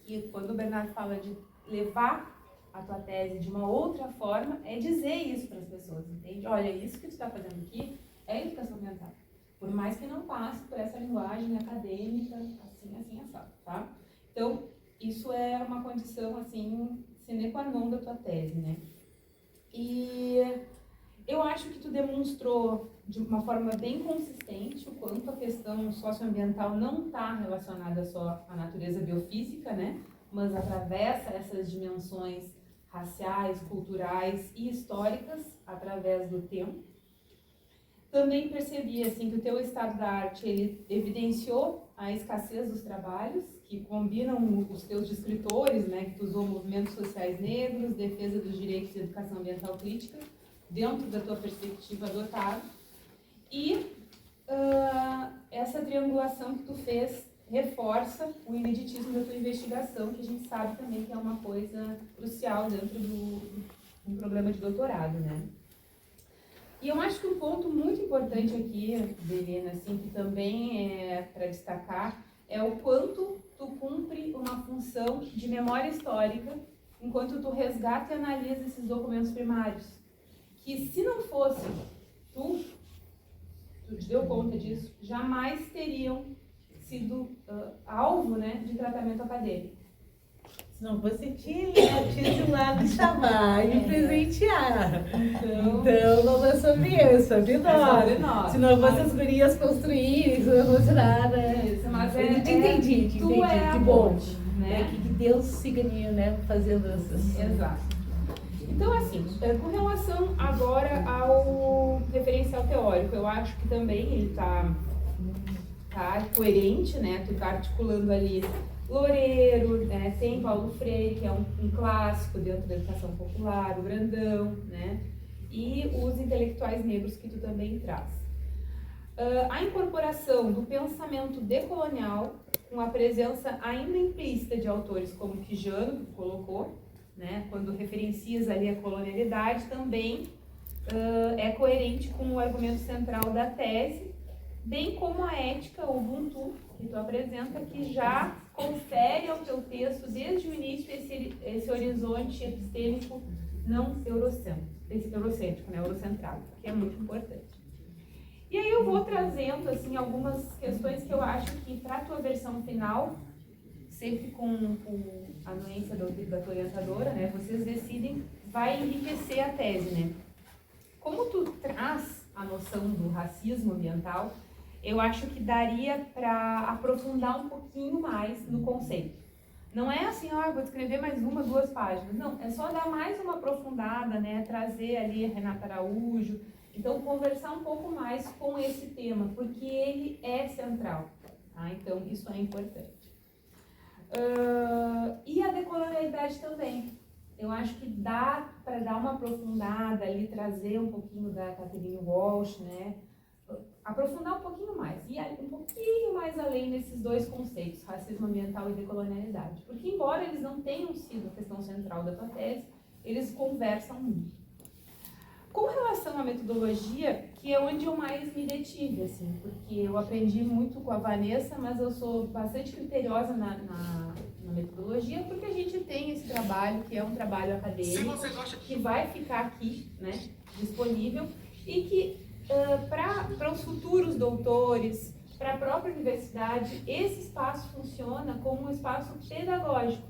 que quando o Bernardo fala de levar a tua tese de uma outra forma, é dizer isso para as pessoas, entende? Olha, isso que tu está fazendo aqui é educação ambiental. Por mais que não passe por essa linguagem acadêmica, assim, assado, tá? Então, isso é uma condição, assim, sine qua non da tua tese, né? E eu acho que tu demonstrou de uma forma bem consistente o quanto a questão socioambiental não está relacionada só à natureza biofísica, né? Mas atravessa essas dimensões raciais, culturais e históricas através do tempo. Também percebi assim, que o teu estado da arte ele evidenciou a escassez dos trabalhos, que combinam os teus descritores, né, que tu usou movimentos sociais negros, defesa dos direitos e educação ambiental crítica, dentro da tua perspectiva adotada. E essa triangulação que tu fez reforça o ineditismo da tua investigação, que a gente sabe também que é uma coisa crucial dentro do programa de doutorado, né? E eu acho que um ponto muito importante aqui, Belina, assim, que também é para destacar, é o quanto tu cumpre uma função de memória histórica enquanto tu resgata e analisa esses documentos primários. Que se não fosse tu te deu conta disso, jamais teriam sido alvo, né, de tratamento acadêmico. Senão você tinha tido lá me chamar e me presentear. Então, não é sobre eu, é sobre nós. sobre nós. Se não fosse as gurias construírem, se não fosse nada. Isso, mas Eu te entendi, tu é que a bom. ponte, né? Que Deus siga, né, fazendo essas... Exato. Então, assim, com relação agora ao referencial teórico, eu acho que também ele está coerente, né? Tu tá articulando ali Loureiro, né? Tem Paulo Freire, que é um clássico dentro da educação popular, o Brandão, né? E os intelectuais negros que tu também traz. A incorporação do pensamento decolonial, com a presença ainda implícita de autores como Quijano, que colocou, né, quando referencias ali a colonialidade, também é coerente com o argumento central da tese, bem como a ética Ubuntu, que tu apresenta, que já confere ao teu texto, desde o início, esse horizonte epistêmico não eurocêntrico, né, eurocentrado, que é muito importante. E aí eu vou trazendo assim, algumas questões que eu acho que, para a tua versão final, sempre com a anuência da tua orientadora, né, vocês decidem, vai enriquecer a tese, né? Como tu traz a noção do racismo ambiental, eu acho que daria para aprofundar um pouquinho mais no conceito. Não é assim, vou escrever mais 1, 2 páginas. Não, é só dar mais uma aprofundada, né? Trazer ali a Renata Araújo. Então, conversar um pouco mais com esse tema, porque ele é central. Tá? Então, isso é importante. E a decolonialidade também. Eu acho que dá para dar uma aprofundada ali, trazer um pouquinho da Catherine Walsh, né? Aprofundar um pouquinho mais, e um pouquinho mais além desses dois conceitos, racismo ambiental e decolonialidade. Porque, embora eles não tenham sido a questão central da tua tese, eles conversam muito. Com relação à metodologia, que é onde eu mais me detive, assim, porque eu aprendi muito com a Vanessa, mas eu sou bastante criteriosa na metodologia, porque a gente tem esse trabalho, que é um trabalho acadêmico, que vai ficar aqui, né, disponível, e que para os futuros doutores, para a própria universidade, esse espaço funciona como um espaço pedagógico.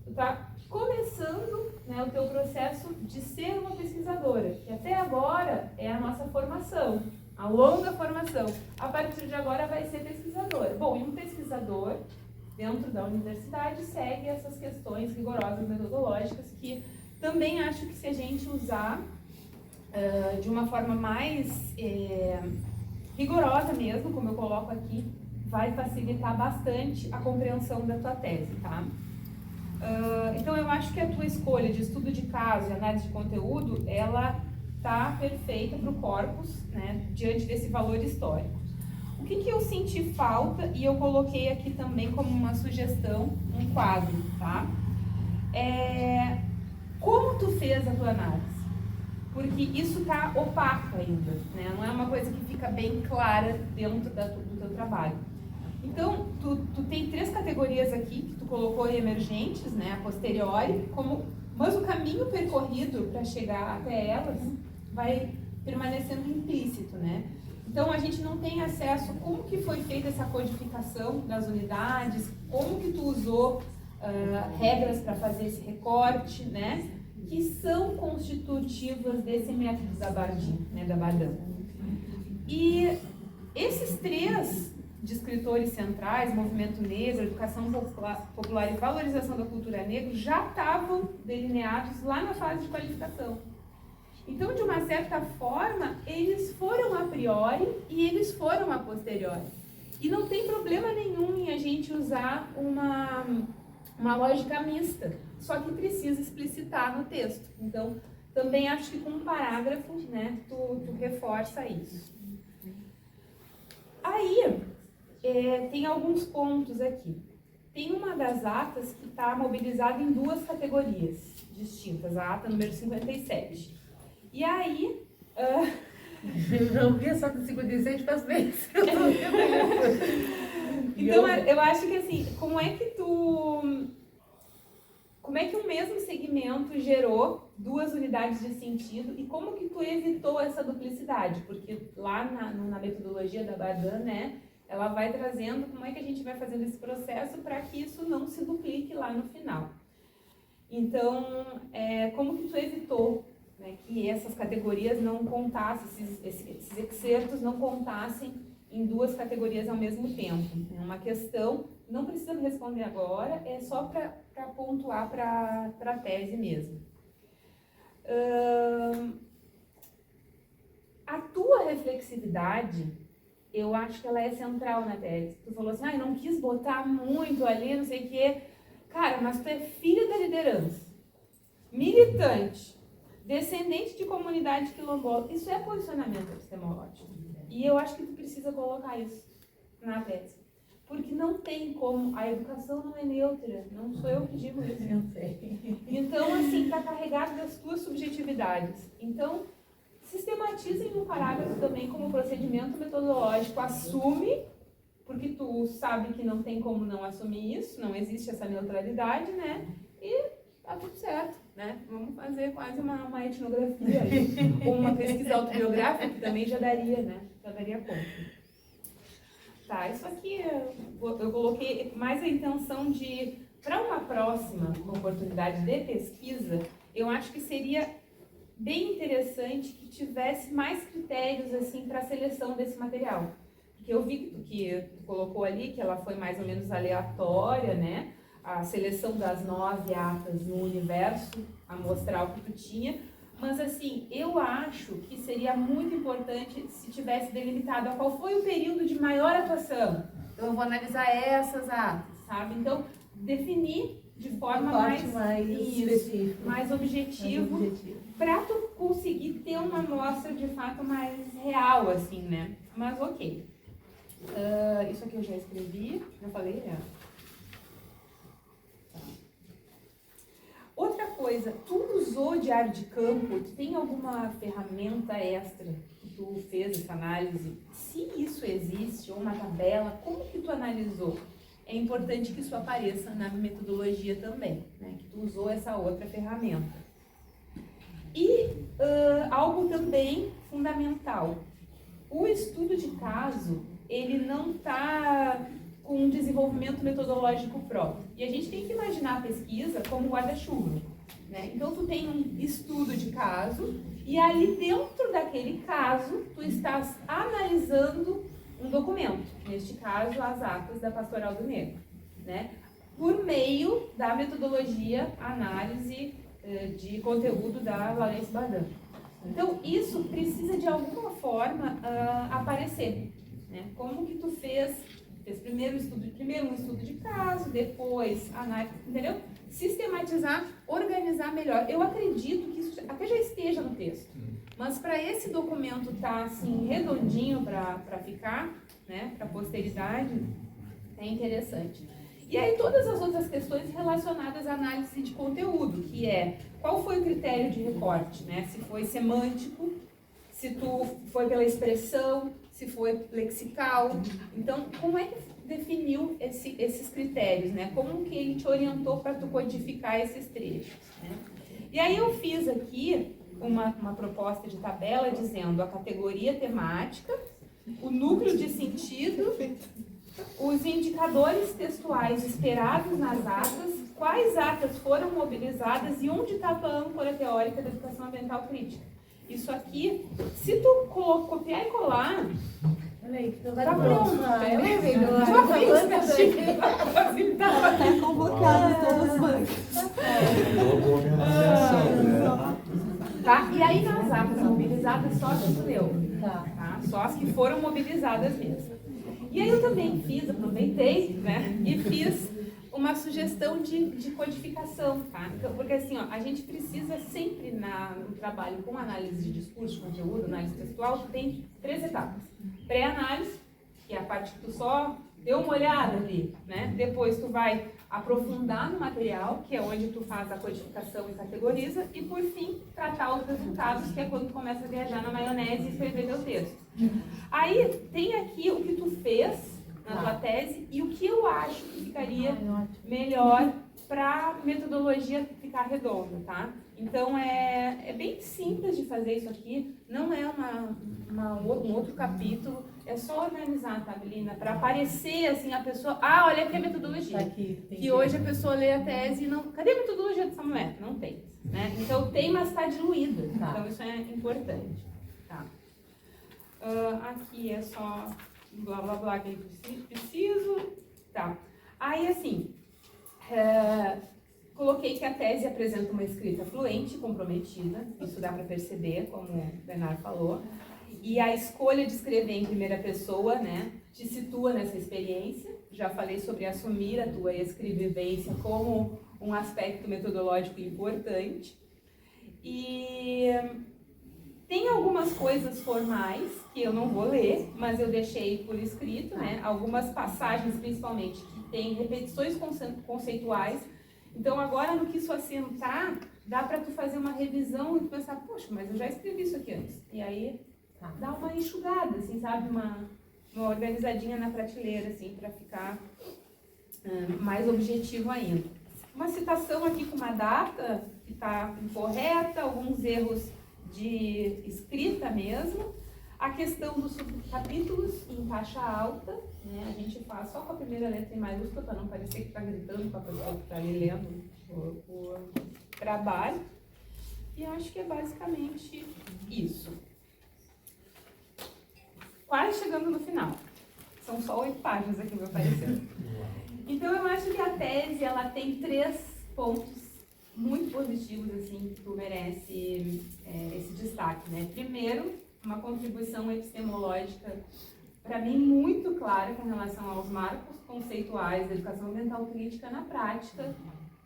Tu está começando, né, o teu processo de ser uma pesquisadora, que até agora é a nossa formação, a longa formação. A partir de agora vai ser pesquisadora. Bom, e um pesquisador dentro da universidade segue essas questões rigorosas metodológicas que também acho que, se a gente usar de uma forma mais rigorosa mesmo, como eu coloco aqui, vai facilitar bastante a compreensão da tua tese, tá? Então eu acho que a tua escolha de estudo de caso e análise de conteúdo, ela tá perfeita para o corpus, né, diante desse valor histórico. O que eu senti falta, e eu coloquei aqui também como uma sugestão, um quadro, tá? Como tu fez a tua análise? Porque isso tá opaco ainda, né? Não é uma coisa que fica bem clara dentro do teu trabalho. Então, tu tem 3 categorias aqui que tu colocou emergentes, né, a posteriori, mas o caminho percorrido para chegar até elas vai permanecendo implícito, né? Então, a gente não tem acesso a como que foi feita essa codificação das unidades, como que tu usou regras para fazer esse recorte, né, que são constitutivas desse método da Bardin, né, da Badan. E esses 3 descritores centrais, movimento negro, educação popular e valorização da cultura negra, já estavam delineados lá na fase de qualificação. Então, de uma certa forma, eles foram a priori e eles foram a posteriori. E não tem problema nenhum em a gente usar uma lógica mista, só que precisa explicitar no texto. Então, também acho que com um parágrafo, né, tu reforça isso. Aí, tem alguns pontos aqui. Tem uma das atas que está mobilizada em 2 categorias distintas, a ata número 57. E aí... Eu não vi essa do 57 faz vezes. Então, eu acho que assim, como é que um mesmo segmento gerou 2 unidades de sentido e como que tu evitou essa duplicidade? Porque lá na metodologia da Badan, né, ela vai trazendo como é que a gente vai fazendo esse processo para que isso não se duplique lá no final. Então, como que tu evitou, né, que essas categorias não contassem, esses excertos não contassem em 2 categorias ao mesmo tempo? É uma questão, não precisa me responder agora, é só para pontuar para a tese mesmo. A tua reflexividade, eu acho que ela é central na tese. Tu falou assim, eu não quis botar muito ali, não sei o quê. Cara, mas tu é filha da liderança, militante, descendente de comunidade quilombola. Isso é posicionamento epistemológico. E eu acho que tu precisa colocar isso na tese. Porque não tem como, a educação não é neutra, não sou eu que digo isso. Eu sei. Então, assim, está carregado das tuas subjetividades. Então, sistematizem um parágrafo também como procedimento metodológico, assume, porque tu sabe que não tem como não assumir isso, não existe essa neutralidade, né? E tá tudo certo, né? Vamos fazer quase uma etnografia aí, ou uma pesquisa autobiográfica, que também já daria, né? Já daria conta. Tá, isso aqui eu coloquei mais a intenção de, para uma próxima oportunidade de pesquisa, eu acho que seria bem interessante que tivesse mais critérios assim para a seleção desse material. Porque eu vi que tu colocou ali que ela foi mais ou menos aleatória, né? A seleção das 9 atas no universo amostral que tu tinha. Mas assim, eu acho que seria muito importante se tivesse delimitado a qual foi o período de maior atuação. Então eu vou analisar essas atas, sabe? Então, definir de forma mais específica, mais objetivo, para tu conseguir ter uma amostra de fato mais real, assim, né? Mas ok. Isso aqui eu já escrevi, já falei, né? Outra coisa, tu usou diário de campo? Tu tem alguma ferramenta extra que tu fez essa análise? Se isso existe, ou uma tabela, como que tu analisou? É importante que isso apareça na metodologia também, né? Que tu usou essa outra ferramenta. E algo também fundamental, o estudo de caso, ele não está com um desenvolvimento metodológico próprio. E a gente tem que imaginar a pesquisa como guarda-chuva, né? Então, tu tem um estudo de caso e ali dentro daquele caso, tu estás analisando um documento, neste caso, as atas da Pastoral do Negro, né? Por meio da metodologia análise de conteúdo da Laurence Badan. Então, isso precisa de alguma forma aparecer, né? Como que tu fez primeiro um estudo de caso, depois análise, entendeu? Sistematizar, organizar melhor. Eu acredito que isso até já esteja no texto, mas para esse documento estar assim redondinho para ficar, né, para a posteridade, é interessante. E aí todas as outras questões relacionadas à análise de conteúdo, que é qual foi o critério de recorte, né? Se foi semântico, se tu foi pela expressão, se foi lexical. Então, como é que definiu esses critérios, né? Como que ele te orientou para tu codificar esses trechos, né? E aí eu fiz aqui uma proposta de tabela dizendo a categoria temática, o núcleo de sentido, os indicadores textuais esperados nas atas, quais atas foram mobilizadas e onde está a tua âncora teórica da educação ambiental crítica. Isso aqui, se tu copiar e colar, tá pronto. Tá convocado todos os bancos. Tá? E aí nas atas mobilizadas, só as que tu leu. Tá? Só as que foram mobilizadas mesmo. E aí eu também aproveitei, né, e fiz uma sugestão de codificação, tá? Então, porque assim, ó, a gente precisa sempre no trabalho com análise de discurso, de conteúdo, análise textual, tu tem 3 etapas. Pré-análise, que é a parte que tu só deu uma olhada ali, né? Depois tu vai aprofundar no material, que é onde tu faz a codificação e categoriza, e por fim, tratar os resultados, que é quando tu começa a viajar na maionese e escrever teu texto. Aí, tem aqui o que tu fez na tua tese e o que eu acho que ficaria melhor para a metodologia ficar redonda, tá? Então, é bem simples de fazer isso aqui, não é um outro capítulo, é só organizar, tá, Belina? Para aparecer, assim, a pessoa, olha aqui a metodologia. Tá aqui, que hoje a pessoa lê a tese e não... Cadê a metodologia dessa mulher? Não tem, né? Então, tem, mas está diluída. Tá. Então, isso é importante, tá? Aqui é só blá, blá, blá, que eu preciso. Tá. Aí, assim... coloquei que a tese apresenta uma escrita fluente e comprometida, isso dá para perceber, como o Bernardo falou, e a escolha de escrever em primeira pessoa, né, te situa nessa experiência. Já falei sobre assumir a tua escrevivência como um aspecto metodológico importante. E Tem algumas coisas formais que eu não vou ler, mas eu deixei por escrito, né? Algumas passagens, principalmente, que tem repetições conceituais. Então, agora no que isso assentar, dá para tu fazer uma revisão e tu pensar, poxa, mas eu já escrevi isso aqui antes. E aí, dá uma enxugada, assim, sabe? Uma organizadinha na prateleira, assim, para ficar mais objetivo ainda. Uma citação aqui com uma data que está incorreta, alguns erros de escrita mesmo, a questão dos subcapítulos em caixa alta, né? A gente faz só com a primeira letra em maiúscula para não parecer que está gritando com a pessoa que está lendo o trabalho. E acho que é basicamente isso. Quase chegando no final. São só 8 páginas aqui, meu parecer. Então, eu acho que a tese, ela tem 3 pontos muito positivos, assim, que tu merece esse destaque, né? Primeiro, uma contribuição epistemológica, para mim, muito clara com relação aos marcos conceituais da educação ambiental crítica na prática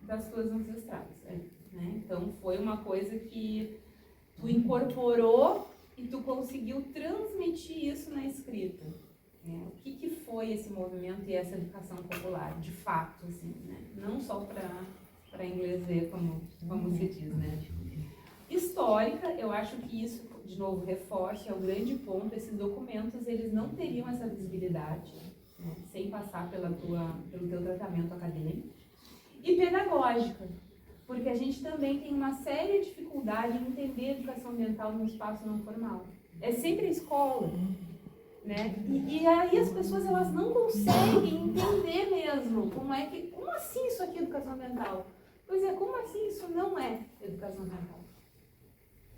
das tuas ancestrais, né? Então, foi uma coisa que tu incorporou e tu conseguiu transmitir isso na escrita. O que foi esse movimento e essa educação popular, de fato, assim, né? Não só para inglês ver, como se diz, né? Histórica, eu acho que isso, de novo, reforça, é o grande ponto. Esses documentos, eles não teriam essa visibilidade, né? Sem passar pelo teu tratamento acadêmico. E pedagógica, porque a gente também tem uma séria dificuldade em entender a educação ambiental no espaço não formal. É sempre a escola, né? E aí as pessoas, elas não conseguem entender mesmo como assim isso aqui é educação ambiental? Pois é, como assim isso não é educação ambiental?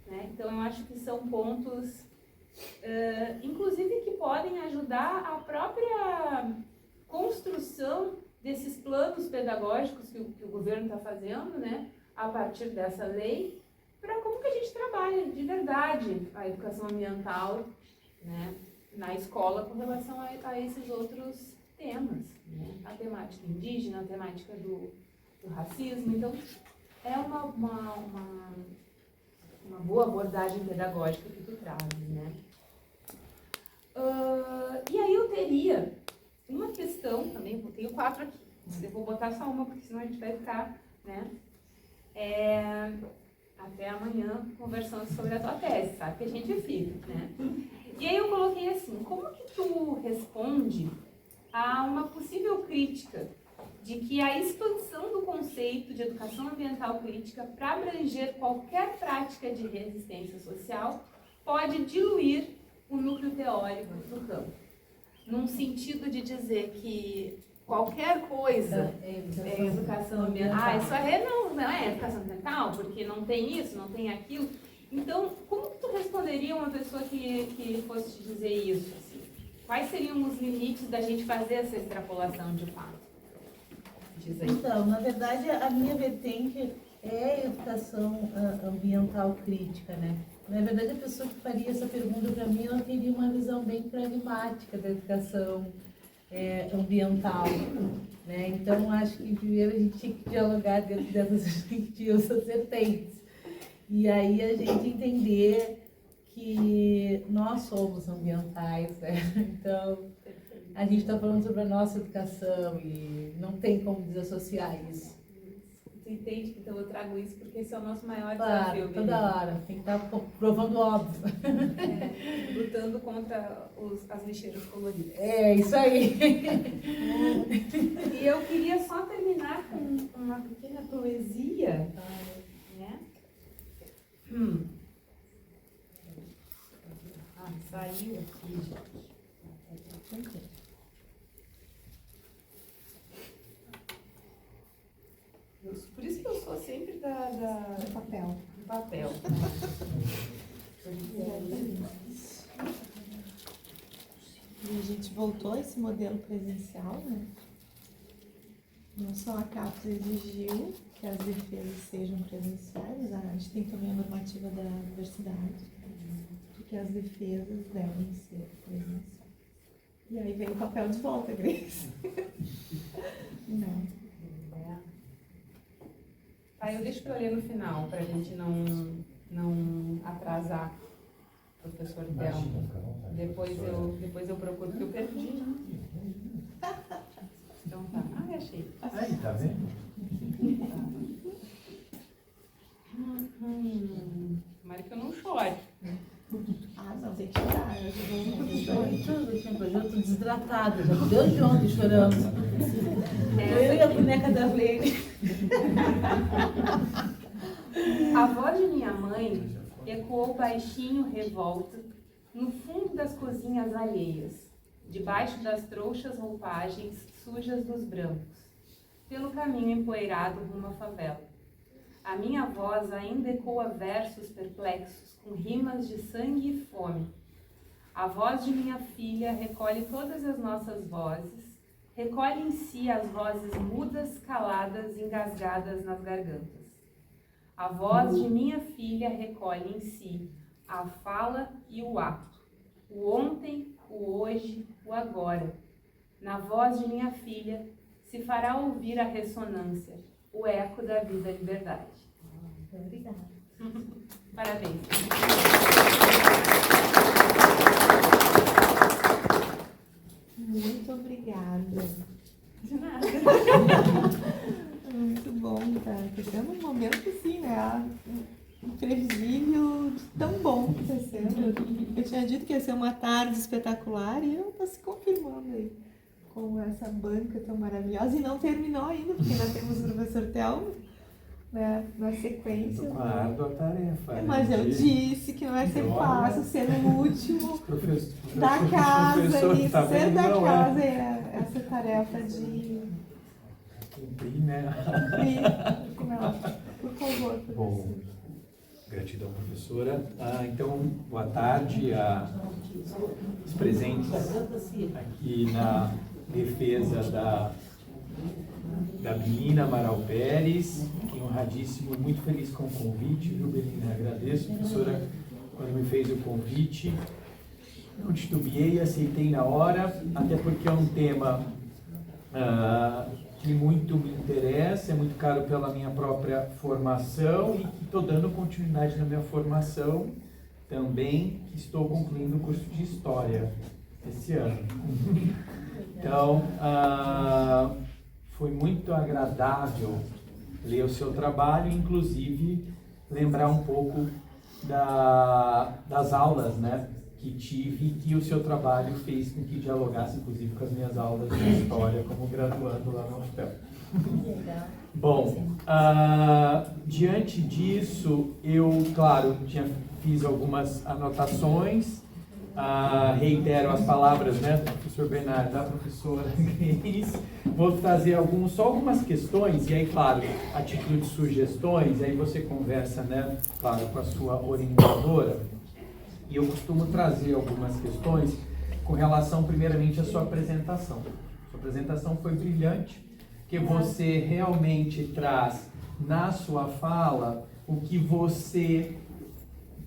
Né? Então eu acho que são pontos, inclusive, que podem ajudar a própria construção desses planos pedagógicos que o governo está fazendo, né? A partir dessa lei, para como que a gente trabalha de verdade a educação ambiental, né? Na escola com relação a esses outros temas, né? A temática indígena, a temática do racismo. Então, é uma boa abordagem pedagógica que tu trazes, né? E aí eu teria uma questão também, eu tenho 4 aqui, eu vou botar só uma, porque senão a gente vai ficar, né? Até amanhã conversando sobre a tua tese, sabe? Que a gente fica, né? E aí eu coloquei assim, como que tu responde a uma possível crítica de que a expansão do conceito de educação ambiental crítica para abranger qualquer prática de resistência social pode diluir o núcleo teórico do campo, num sentido de dizer que qualquer coisa é educação ambiental. Isso aí não é educação ambiental, porque não tem isso, não tem aquilo. Então, como que tu responderia uma pessoa que fosse te dizer isso? Assim? Quais seriam os limites da gente fazer essa extrapolação de fato? Diz aí. Então, na verdade, a minha vertente é educação ambiental crítica, né? Na verdade, a pessoa que faria essa pergunta para mim, ela teria uma visão bem pragmática da educação ambiental, né? Então, acho que primeiro a gente tinha que dialogar dentro dessas perspectivas vertentes. E aí a gente entender que nós somos ambientais, né? Então, a gente está falando sobre a nossa educação e não tem como desassociar isso. Tu entende que então eu trago isso porque esse é o nosso maior Claro, desafio. toda hora, tem que estar provando óbvio. Lutando contra as lixeiras coloridas. É, isso aí. E eu queria só terminar com uma pequena poesia, né? Saiu aqui, gente. Por isso que eu sou sempre do papel. Do papel. E a gente voltou a esse modelo presencial, né? Não só a CAPES exigiu que as defesas sejam presenciais, a gente tem também a normativa da universidade, de que as defesas devem ser presenciais. E aí vem o papel de volta, Grace. Não. Tá, eu deixo para ler no final, para a gente não atrasar professor Telmo. Depois eu procuro, porque eu perdi. Então tá. Achei. Aí, tá vendo? Tomara que eu não chore. Não, tem que chorar. Eu tô desidratada, já desde ontem chorando. Eu e a boneca da Vleire. A voz de minha mãe ecoou baixinho revolta no fundo das cozinhas alheias, debaixo das trouxas roupagens sujas dos brancos, pelo caminho empoeirado rumo à favela. A minha voz ainda ecoa versos perplexos com rimas de sangue e fome. A voz de minha filha recolhe todas as nossas vozes, recolhe em si as vozes mudas, caladas, engasgadas nas gargantas. A voz de minha filha recolhe em si a fala e o ato, o ontem, o hoje, o agora. Na voz de minha filha se fará ouvir a ressonância, o eco da vida e liberdade. Obrigada. Parabéns. Muito obrigada. De nada. Muito bom, tá? Estamos num momento assim, né? Imprevisível, de tão bom que está sendo. Eu tinha dito que ia ser uma tarde espetacular e eu estou se confirmando aí com essa banca tão maravilhosa. E não terminou ainda, porque ainda temos o professor Telmo, né, na sequência. Uma árdua tarefa. Mas eu disse que não vai ser fácil ser o último da casa e tá ser vendo? da Não casa essa tarefa de cumprir, né? Por favor, professor. Bom, gratidão, professora. Então, boa tarde aos presentes aqui na defesa da menina Amaral Pérez. Fiquei honradíssimo e muito feliz com o convite, viu, Belina? Agradeço, professora, quando me fez o convite. Não titubeei, aceitei na hora, até porque é um tema que muito me interessa, é muito caro pela minha própria formação e que estou dando continuidade na minha formação também, que estou concluindo o curso de História esse ano. Então, foi muito agradável ler o seu trabalho, inclusive lembrar um pouco das aulas, né, que tive, que o seu trabalho fez com que dialogasse, inclusive, com as minhas aulas de História como graduando lá no UFPEL. Bom, diante disso, eu, claro, fiz algumas anotações, reitero as palavras, né, do professor Bernardo, da professora Grace. Vou trazer só algumas questões, e aí, claro, a título de sugestões, aí você conversa, né, claro, com a sua orientadora. E eu costumo trazer algumas questões com relação, primeiramente, à sua apresentação. Sua apresentação foi brilhante, porque você realmente traz na sua fala o que você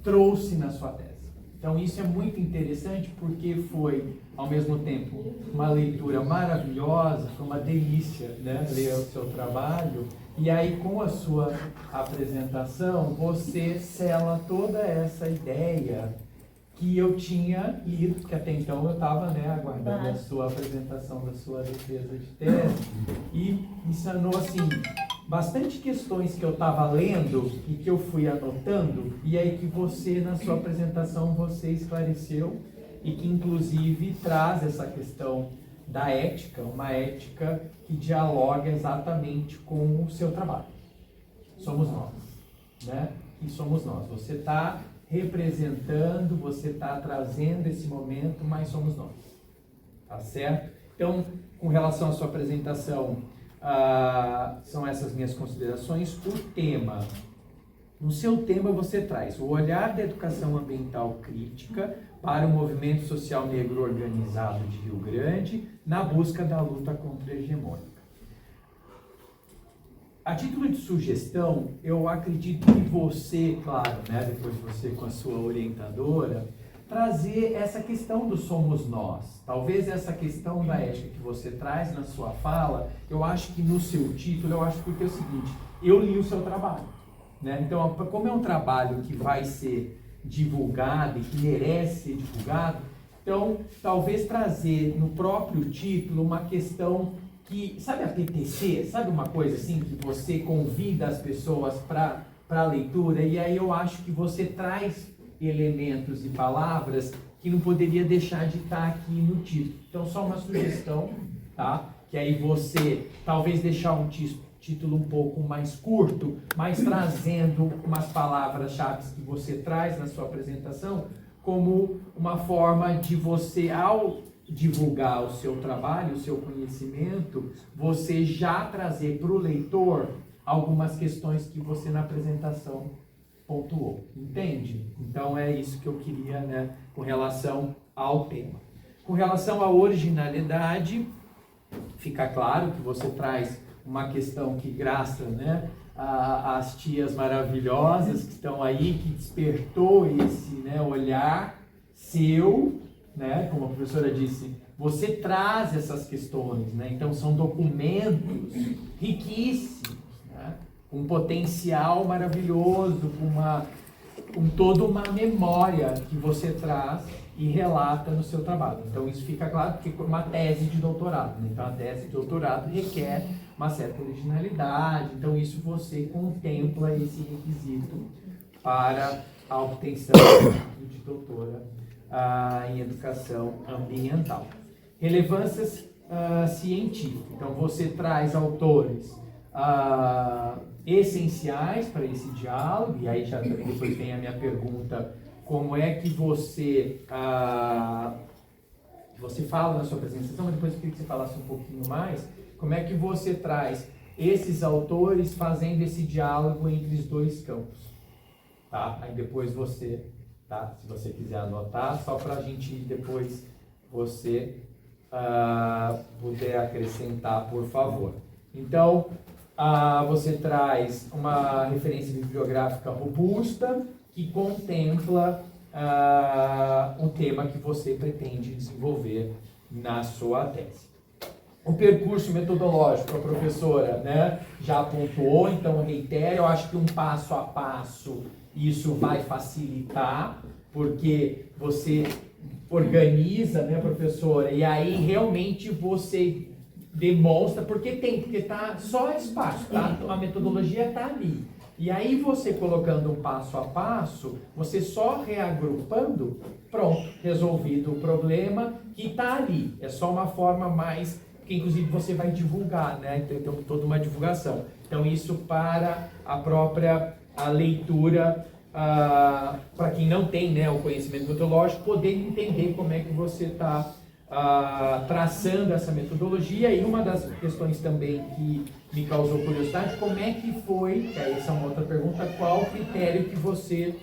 trouxe na sua tese. Então, isso é muito interessante porque foi, ao mesmo tempo, uma leitura maravilhosa, foi uma delícia, né, ler o seu trabalho. E aí, com a sua apresentação, você sela toda essa ideia que eu tinha lido, porque até então eu estava, né, aguardando a sua apresentação da sua defesa de tese, e me sanou, assim, bastante questões que eu estava lendo e que eu fui anotando, e aí que você, na sua apresentação, você esclareceu, e que, inclusive, traz essa questão da ética, uma ética que dialoga exatamente com o seu trabalho. Somos nós, né? E somos nós. Você está representando, você está trazendo esse momento, mas somos nós. Tá certo? Então, com relação à sua apresentação, são essas minhas considerações. O tema. No seu tema você traz o olhar da educação ambiental crítica para o movimento social negro organizado de Rio Grande na busca da luta contra a hegemônica. A título de sugestão, eu acredito que você, claro, né, depois você com a sua orientadora, trazer essa questão do somos nós. Talvez essa questão da ética que você traz na sua fala, eu acho que no seu título, eu acho porque é o seguinte, eu li o seu trabalho, né? Então, como é um trabalho que vai ser divulgado e que merece ser divulgado. Então, talvez trazer no próprio título uma questão que, sabe a PTC? Sabe uma coisa assim que você convida as pessoas para a leitura? E aí eu acho que você traz elementos e palavras que não poderia deixar de estar aqui no título. Então, só uma sugestão, tá? Que aí você talvez deixar um título um pouco mais curto, mas trazendo umas palavras-chave que você traz na sua apresentação, como uma forma de você, ao divulgar o seu trabalho, o seu conhecimento, você já trazer para o leitor algumas questões que você na apresentação pontuou. Entende? Então é isso que eu queria, né, com relação ao tema. Com relação à originalidade, fica claro que você traz uma questão que graça, né, as tias maravilhosas que estão aí, que despertou esse, né, olhar seu, né, como a professora disse, você traz essas questões, né, então são documentos riquíssimos, né, com potencial maravilhoso, com toda uma memória que você traz e relata no seu trabalho. Então isso fica claro porque é uma tese de doutorado, né? Então a tese de doutorado requer uma certa originalidade, então isso você contempla esse requisito para a obtenção de doutora em educação ambiental. Relevâncias científicas, então você traz autores essenciais para esse diálogo, e aí já depois vem a minha pergunta, como é que você fala na sua apresentação, mas depois eu queria que você falasse um pouquinho mais, como é que você traz esses autores fazendo esse diálogo entre os dois campos, tá? Aí depois você, tá? Se você quiser anotar, só para a gente depois você puder acrescentar, por favor. Então, você traz uma referência bibliográfica robusta que contempla o tema que você pretende desenvolver na sua tese. O percurso metodológico, a professora, né, já pontuou, então reitero, eu acho que um passo a passo isso vai facilitar, porque você organiza, né, professora, e aí realmente você demonstra, porque tá só espaço, tá? A metodologia está ali. E aí você colocando um passo a passo, você só reagrupando, pronto, resolvido o problema que está ali. É só uma forma mais, que inclusive você vai divulgar, né? Então toda uma divulgação. Então isso para a própria leitura, para quem não tem, né, o conhecimento metodológico, poder entender como é que você está traçando essa metodologia. E uma das questões também que me causou curiosidade, como é que foi, essa é uma outra pergunta, qual o critério que você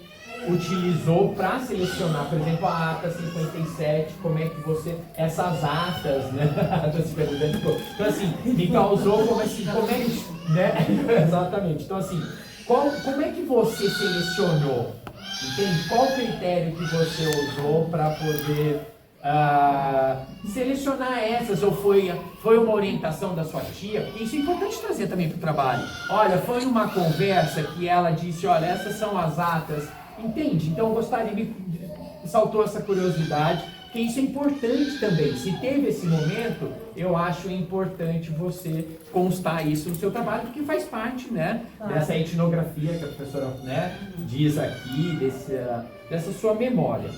utilizou para selecionar, por exemplo, a ata 57, como é que você, essas atas, né, então assim, me causou como é que, né, exatamente, então assim, como é que você selecionou, entende? Qual o critério que você usou para poder selecionar essas, ou foi uma orientação da sua tia? Porque isso é importante trazer também para o trabalho. Olha, foi uma conversa que ela disse, olha, essas são as atas, entende? Então eu gostaria, me saltou essa curiosidade, porque isso é importante também. Se teve esse momento, eu acho importante você constar isso no seu trabalho, porque faz parte, né, dessa etnografia que a professora, né, diz aqui, dessa sua memória.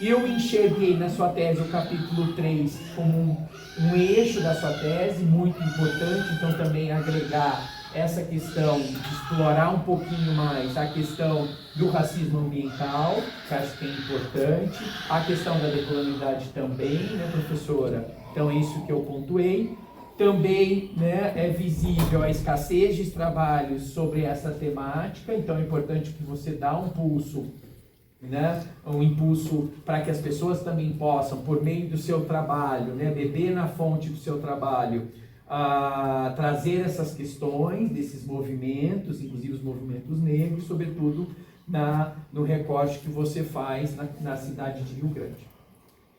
Eu enxerguei na sua tese o capítulo 3 como um eixo da sua tese, muito importante, então também agregar essa questão de explorar um pouquinho mais a questão do racismo ambiental, que acho que é importante, a questão da decolonialidade também, né, professora? Então, isso que eu pontuei. Também, né, é visível a escassez de trabalhos sobre essa temática, então é importante que você dê um pulso, né, um impulso para que as pessoas também possam, por meio do seu trabalho, né, beber na fonte do seu trabalho, trazer essas questões desses movimentos, inclusive os movimentos negros, sobretudo no recorte que você faz na cidade de Rio Grande.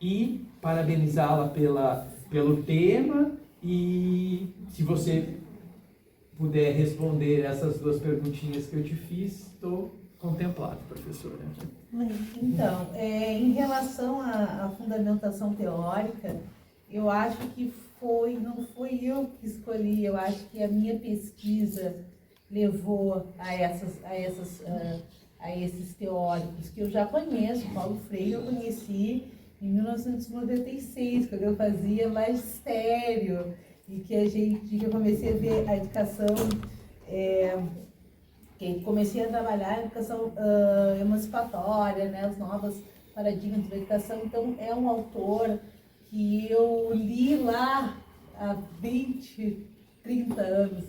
E parabenizá-la pelo tema, e se você puder responder essas duas perguntinhas que eu te fiz, estou contemplado, professora? Então, em relação à fundamentação teórica, eu acho que não foi eu que escolhi, eu acho que a minha pesquisa levou a esses teóricos que eu já conheço. Paulo Freire eu conheci em 1996, quando eu fazia magistério, e que eu comecei a ver a educação, que comecei a trabalhar a educação emancipatória, né, os novos paradigmas da educação. Então, é um autor que eu li lá há 20, 30 anos,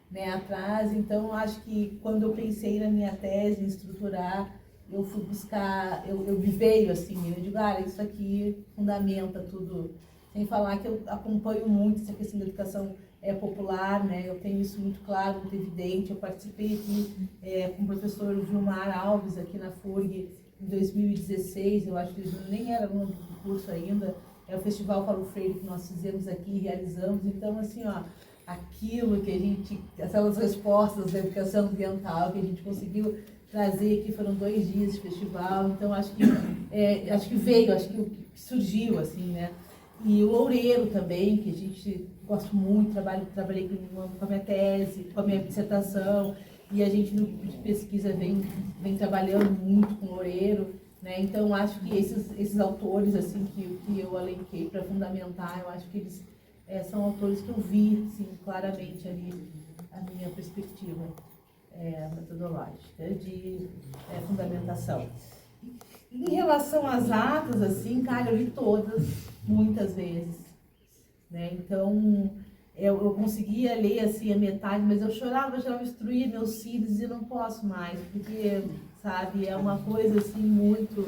né, atrás. Então, acho que quando eu pensei na minha tese, em estruturar, eu fui buscar, me veio assim, eu digo, isso aqui fundamenta tudo. Sem falar que eu acompanho muito essa questão da educação popular, né, eu tenho isso muito claro, muito evidente. Eu participei aqui com o professor Gilmar Alves, aqui na FURG, em 2016, eu acho que ele nem era aluno do curso ainda. É o Festival Paulo Freire que nós fizemos aqui, realizamos. Então, assim, aquilo que aquelas respostas da educação ambiental que a gente conseguiu trazer aqui, foram 2 dias de festival. Então, acho que veio, acho que surgiu, assim, né? E o Loureiro também, que a gente gosta muito, trabalhei com a minha tese, com a minha dissertação, e a gente no grupo de pesquisa vem trabalhando muito com o Loureiro, né? Então, acho que esses autores assim, que eu elenquei para fundamentar, eu acho que eles são autores que eu vi, assim, claramente ali a minha perspectiva metodológica de fundamentação. Em relação às atas, assim, cara, eu li todas, muitas vezes, né? Então, eu conseguia ler, assim, a metade, mas eu chorava, destruía meus cílios e não posso mais, porque, sabe, é uma coisa, assim, muito,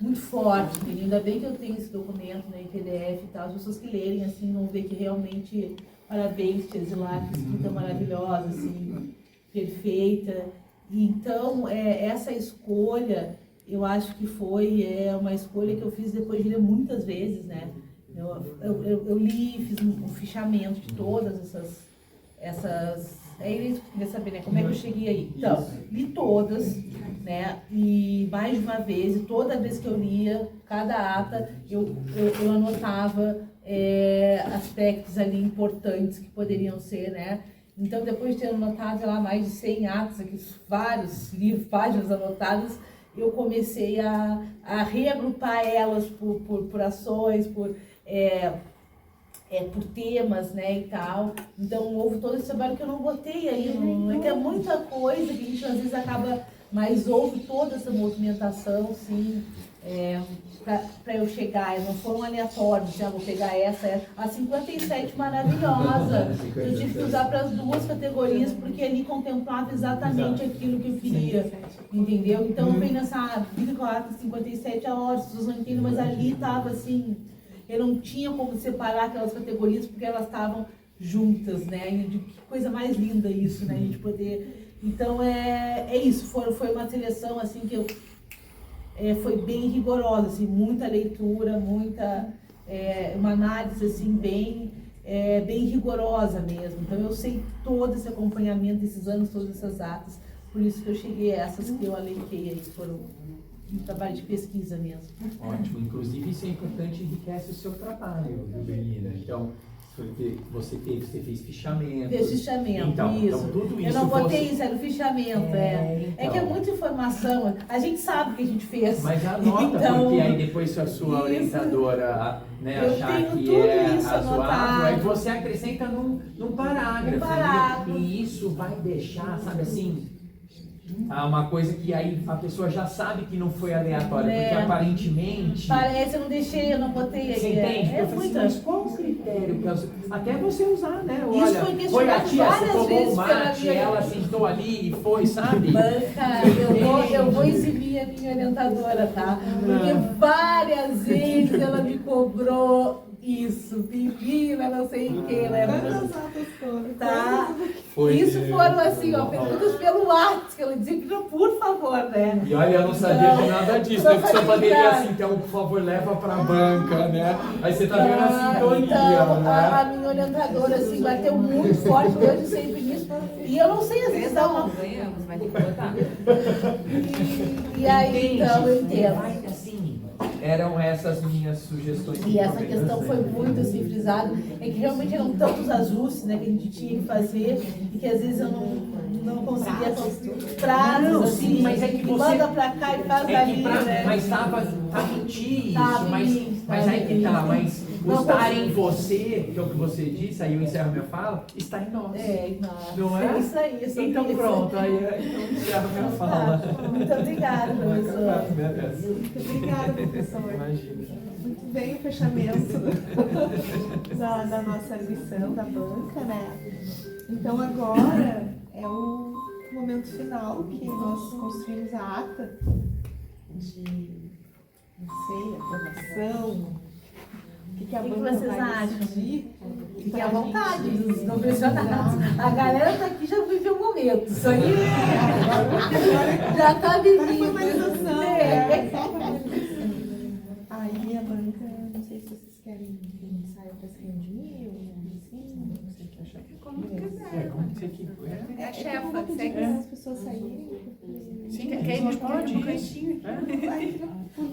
muito forte, entendeu? Ainda bem que eu tenho esse documento, né, em PDF e tal, as pessoas que lerem, assim, vão ver que realmente, parabéns, Tia Zilar, que escrita maravilhosa, assim, perfeita. E, então, essa escolha, eu acho que foi uma escolha que eu fiz depois de ler muitas vezes, né? Eu li, fiz um fichamento de todas essas. Aí eu queria saber, né, como é que eu cheguei aí. Então, li todas, né? E mais de uma vez, e toda vez que eu lia, cada ata, eu anotava aspectos ali importantes que poderiam ser, né? Então, depois de ter anotado lá mais de 100 atas, aqui, vários livros, páginas anotadas, eu comecei a reagrupar elas por ações, por temas, né, e tal. Então, houve todo esse trabalho que eu não botei aí, é que é muita coisa que a gente às vezes acaba, mas houve toda essa movimentação, sim, para eu chegar, não foram aleatórios, vou pegar essa, a 57 maravilhosa, eu tive que usar para as 2 categorias, porque ali contemplava exatamente aquilo que eu queria, entendeu? Então, vem nessa vida com a 57 horas, as pessoas não entendem, mas ali estava assim, eu não tinha como separar aquelas categorias, porque elas estavam juntas, né? E que coisa mais linda isso, né? A gente poder... Então, é isso, foi uma seleção, assim, que eu... foi bem rigorosa, assim, muita leitura, uma análise, assim, bem rigorosa mesmo. Então, eu sei todo esse acompanhamento desses anos, todas essas atas, por isso que eu cheguei a essas que eu elenquei aí, foram um trabalho de pesquisa mesmo. Ótimo, inclusive isso é importante, enriquece o seu trabalho, viu, Benina? Então, você fez fichamento. Fez fichamento, então, isso. Então, tudo isso eu não botei isso, era o fichamento, então. É que é muita informação, a gente sabe o que a gente fez. Mas anota, então, porque aí depois se a sua orientadora, né, achar que razoável, aí você acrescenta num parágrafo. E isso vai deixar, sabe assim, uma coisa que aí a pessoa já sabe que não foi aleatória, porque aparentemente... Parece, eu não deixei, eu não botei aí. Você entende? Eu falei assim, mas qual o critério? Até você usar, né? Olha, foi a tia, você tomou o mate, ela sentou ali e foi, sabe? Cara, eu vou exibir a minha orientadora, tá? Porque várias vezes ela me cobrou isso, pepino, não sei o que, né? Quantas notas foram? Tá. Foi Isso de- foram assim, ó, perguntas pelo WhatsApp, que ela dizia que não, por favor, né? E olha, eu não sabia de nada disso, Não né? Porque você sabia poderia nada. assim, então, por favor, leva pra banca, né? Aí você tá vendo a sintonia, Então, a né? minha orientadora, assim, bateu muito forte hoje sempre nisso. E eu não sei, às vezes dá uma... Ganhamos, vai ter que botar. E aí, então, eu entendo. Mas, assim, eram essas minhas sugestões. E essa questão foi muito assim frisada, é que realmente eram tantos ajustes, né, que a gente tinha que fazer e que às vezes eu não conseguia prazos, Não, assim, sim, mas é que e você- manda pra cá e faz É ali, que pra, né? mas tava em ti isso, Tava em mas, mim, mas tava aí em que mim. tá, mas o Não estar consigo. em você, que é o que você disse, aí eu encerro minha fala, está em nós. Não é? Isso aí, sobre Então isso. pronto, aí eu encerro minha fala. Tá. Muito obrigada, professor. Muito obrigada, professor. Imagina. Muito bem o fechamento da nossa lição, da banca, né? Então agora é o momento final que nós construímos a ata de, não sei, aprovação. O que a O que banca vocês vai acham? decidir. Fiquem à vontade, não estão pressionados. A galera tá aqui já viveu o momento. Isso aí já tá vivido. Formalização, É. Aí a banca, não sei se vocês querem que a gente saia para se reunir ou assim, não sei o que achar. Como quiser. É, como que você que É a Eu chefa, vou pedir segue. para as pessoas saírem. porque- Sim, a gente pode ir.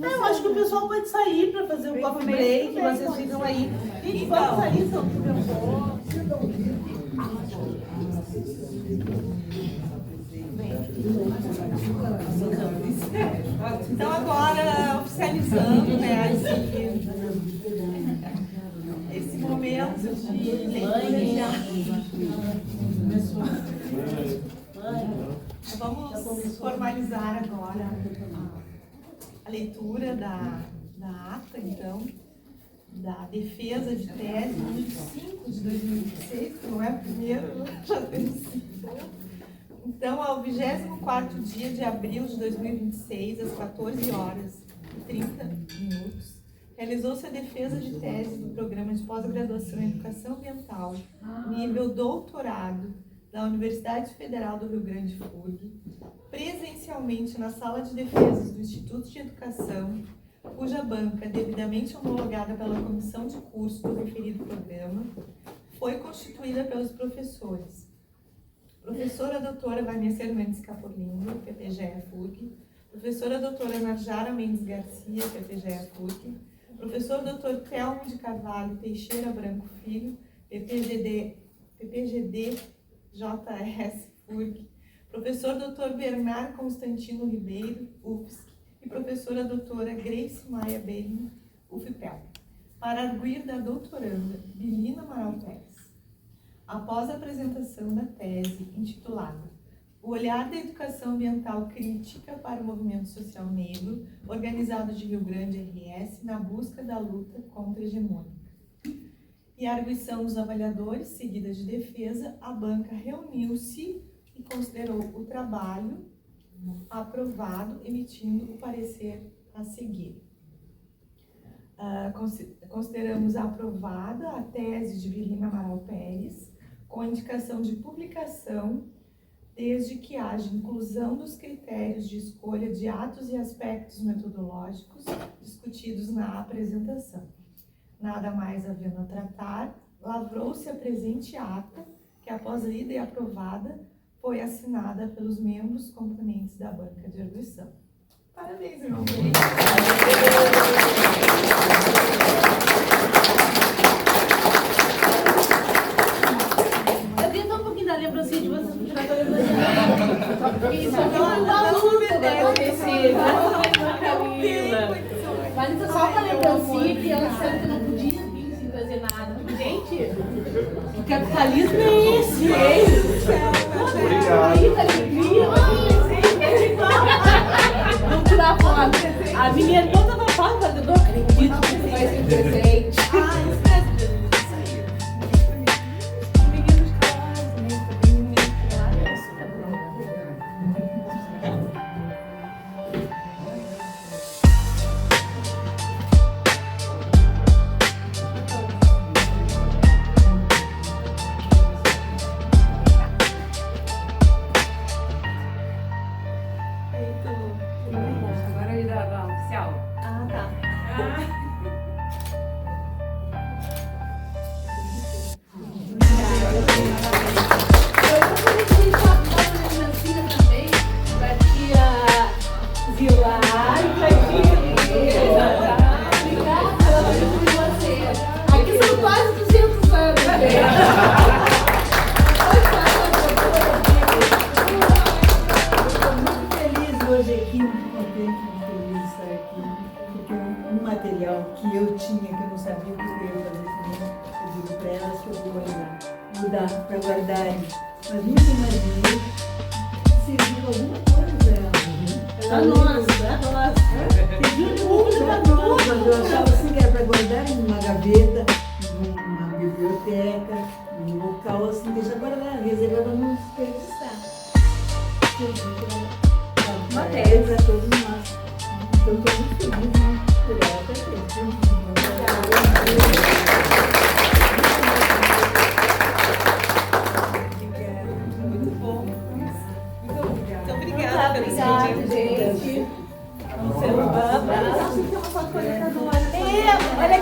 Eu acho que o pessoal pode sair para fazer um coffee break, vocês ficam aí. Gente, vamos sair, então. Então agora, oficializando, né, esse momento de leitura vamos formalizar agora a leitura da ata, então, da defesa de tese número 5 de 2026, que não é o primeiro, já temos 5. Então, ao 24º dia de abril de 2026, às 14 horas e 30 minutos, realizou-se a defesa de tese do Programa de Pós-Graduação em Educação Ambiental, nível doutorado, da Universidade Federal do Rio Grande do Sul, presencialmente na Sala de Defesas do Instituto de Educação, cuja banca, devidamente homologada pela comissão de curso do referido programa, foi constituída pelos professores professora doutora Vanessa Mendes Capolino, PPGE-FURG, professora doutora Narjara Mendes Garcia, PPGE-FURG, professor doutor Telmo de Carvalho Teixeira Branco Filho, PPGD-JS-FURG, professor doutor Bernardo Constantino Ribeiro, UFSC, e professora doutora Grace Maia Belli, UFPEL, para arguir da doutoranda Bilina Amaral Pérez. Após a apresentação da tese intitulada O Olhar da Educação Ambiental Crítica para o Movimento Social Negro, organizado de Rio Grande RS, na busca da luta contra a hegemônica, e a arguição dos avaliadores, seguida de defesa, a banca reuniu-se e considerou o trabalho aprovado, emitindo o parecer a seguir. Consideramos aprovada a tese de Bilina Amaral Pérez, com indicação de publicação, desde que haja inclusão dos critérios de escolha de atos e aspectos metodológicos discutidos na apresentação. Nada mais havendo a tratar, lavrou-se a presente ata, que após lida e aprovada, foi assinada pelos membros componentes da banca de arguição. Parabéns, irmão. Eu tenho um pouquinho da lembrancinha de vocês continuar com a lembrancinha. Isso aqui é uma luta vai acontecer. Camila. Mas então só uma lembrancinha que ela sabe que eu não podia vir sem fazer nada. Gente, o capitalismo é esse, hein? Vamos tirar foto. A minha irmã tava falando, eu não acredito que isso vai ser presente. Ah, tá. Aqui são quase 200 anos. Estou muito feliz hoje aqui, muito contente, muito feliz de estar aqui, porque um material que eu tinha, que eu não sabia o que eu ia fazer comigo, eu digo para elas que eu vou guardar, para guardarem. Mas nunca imaginei que serviu alguma coisa para elas. Pra nós, pra nós. Serviu para nós, mas eu achava assim que era para guardarem numa gaveta, numa biblioteca, num local assim, deixa guardar, reserva para não desperdiçar. Matéria para todos nós. Então, estou muito feliz, né? Obrigada por ter. Muito bom. Muito obrigada. Muito obrigada pelo Obrigada, gente. gente. Vamos ser um abraço. Tem uma foto com a Ana. Olha a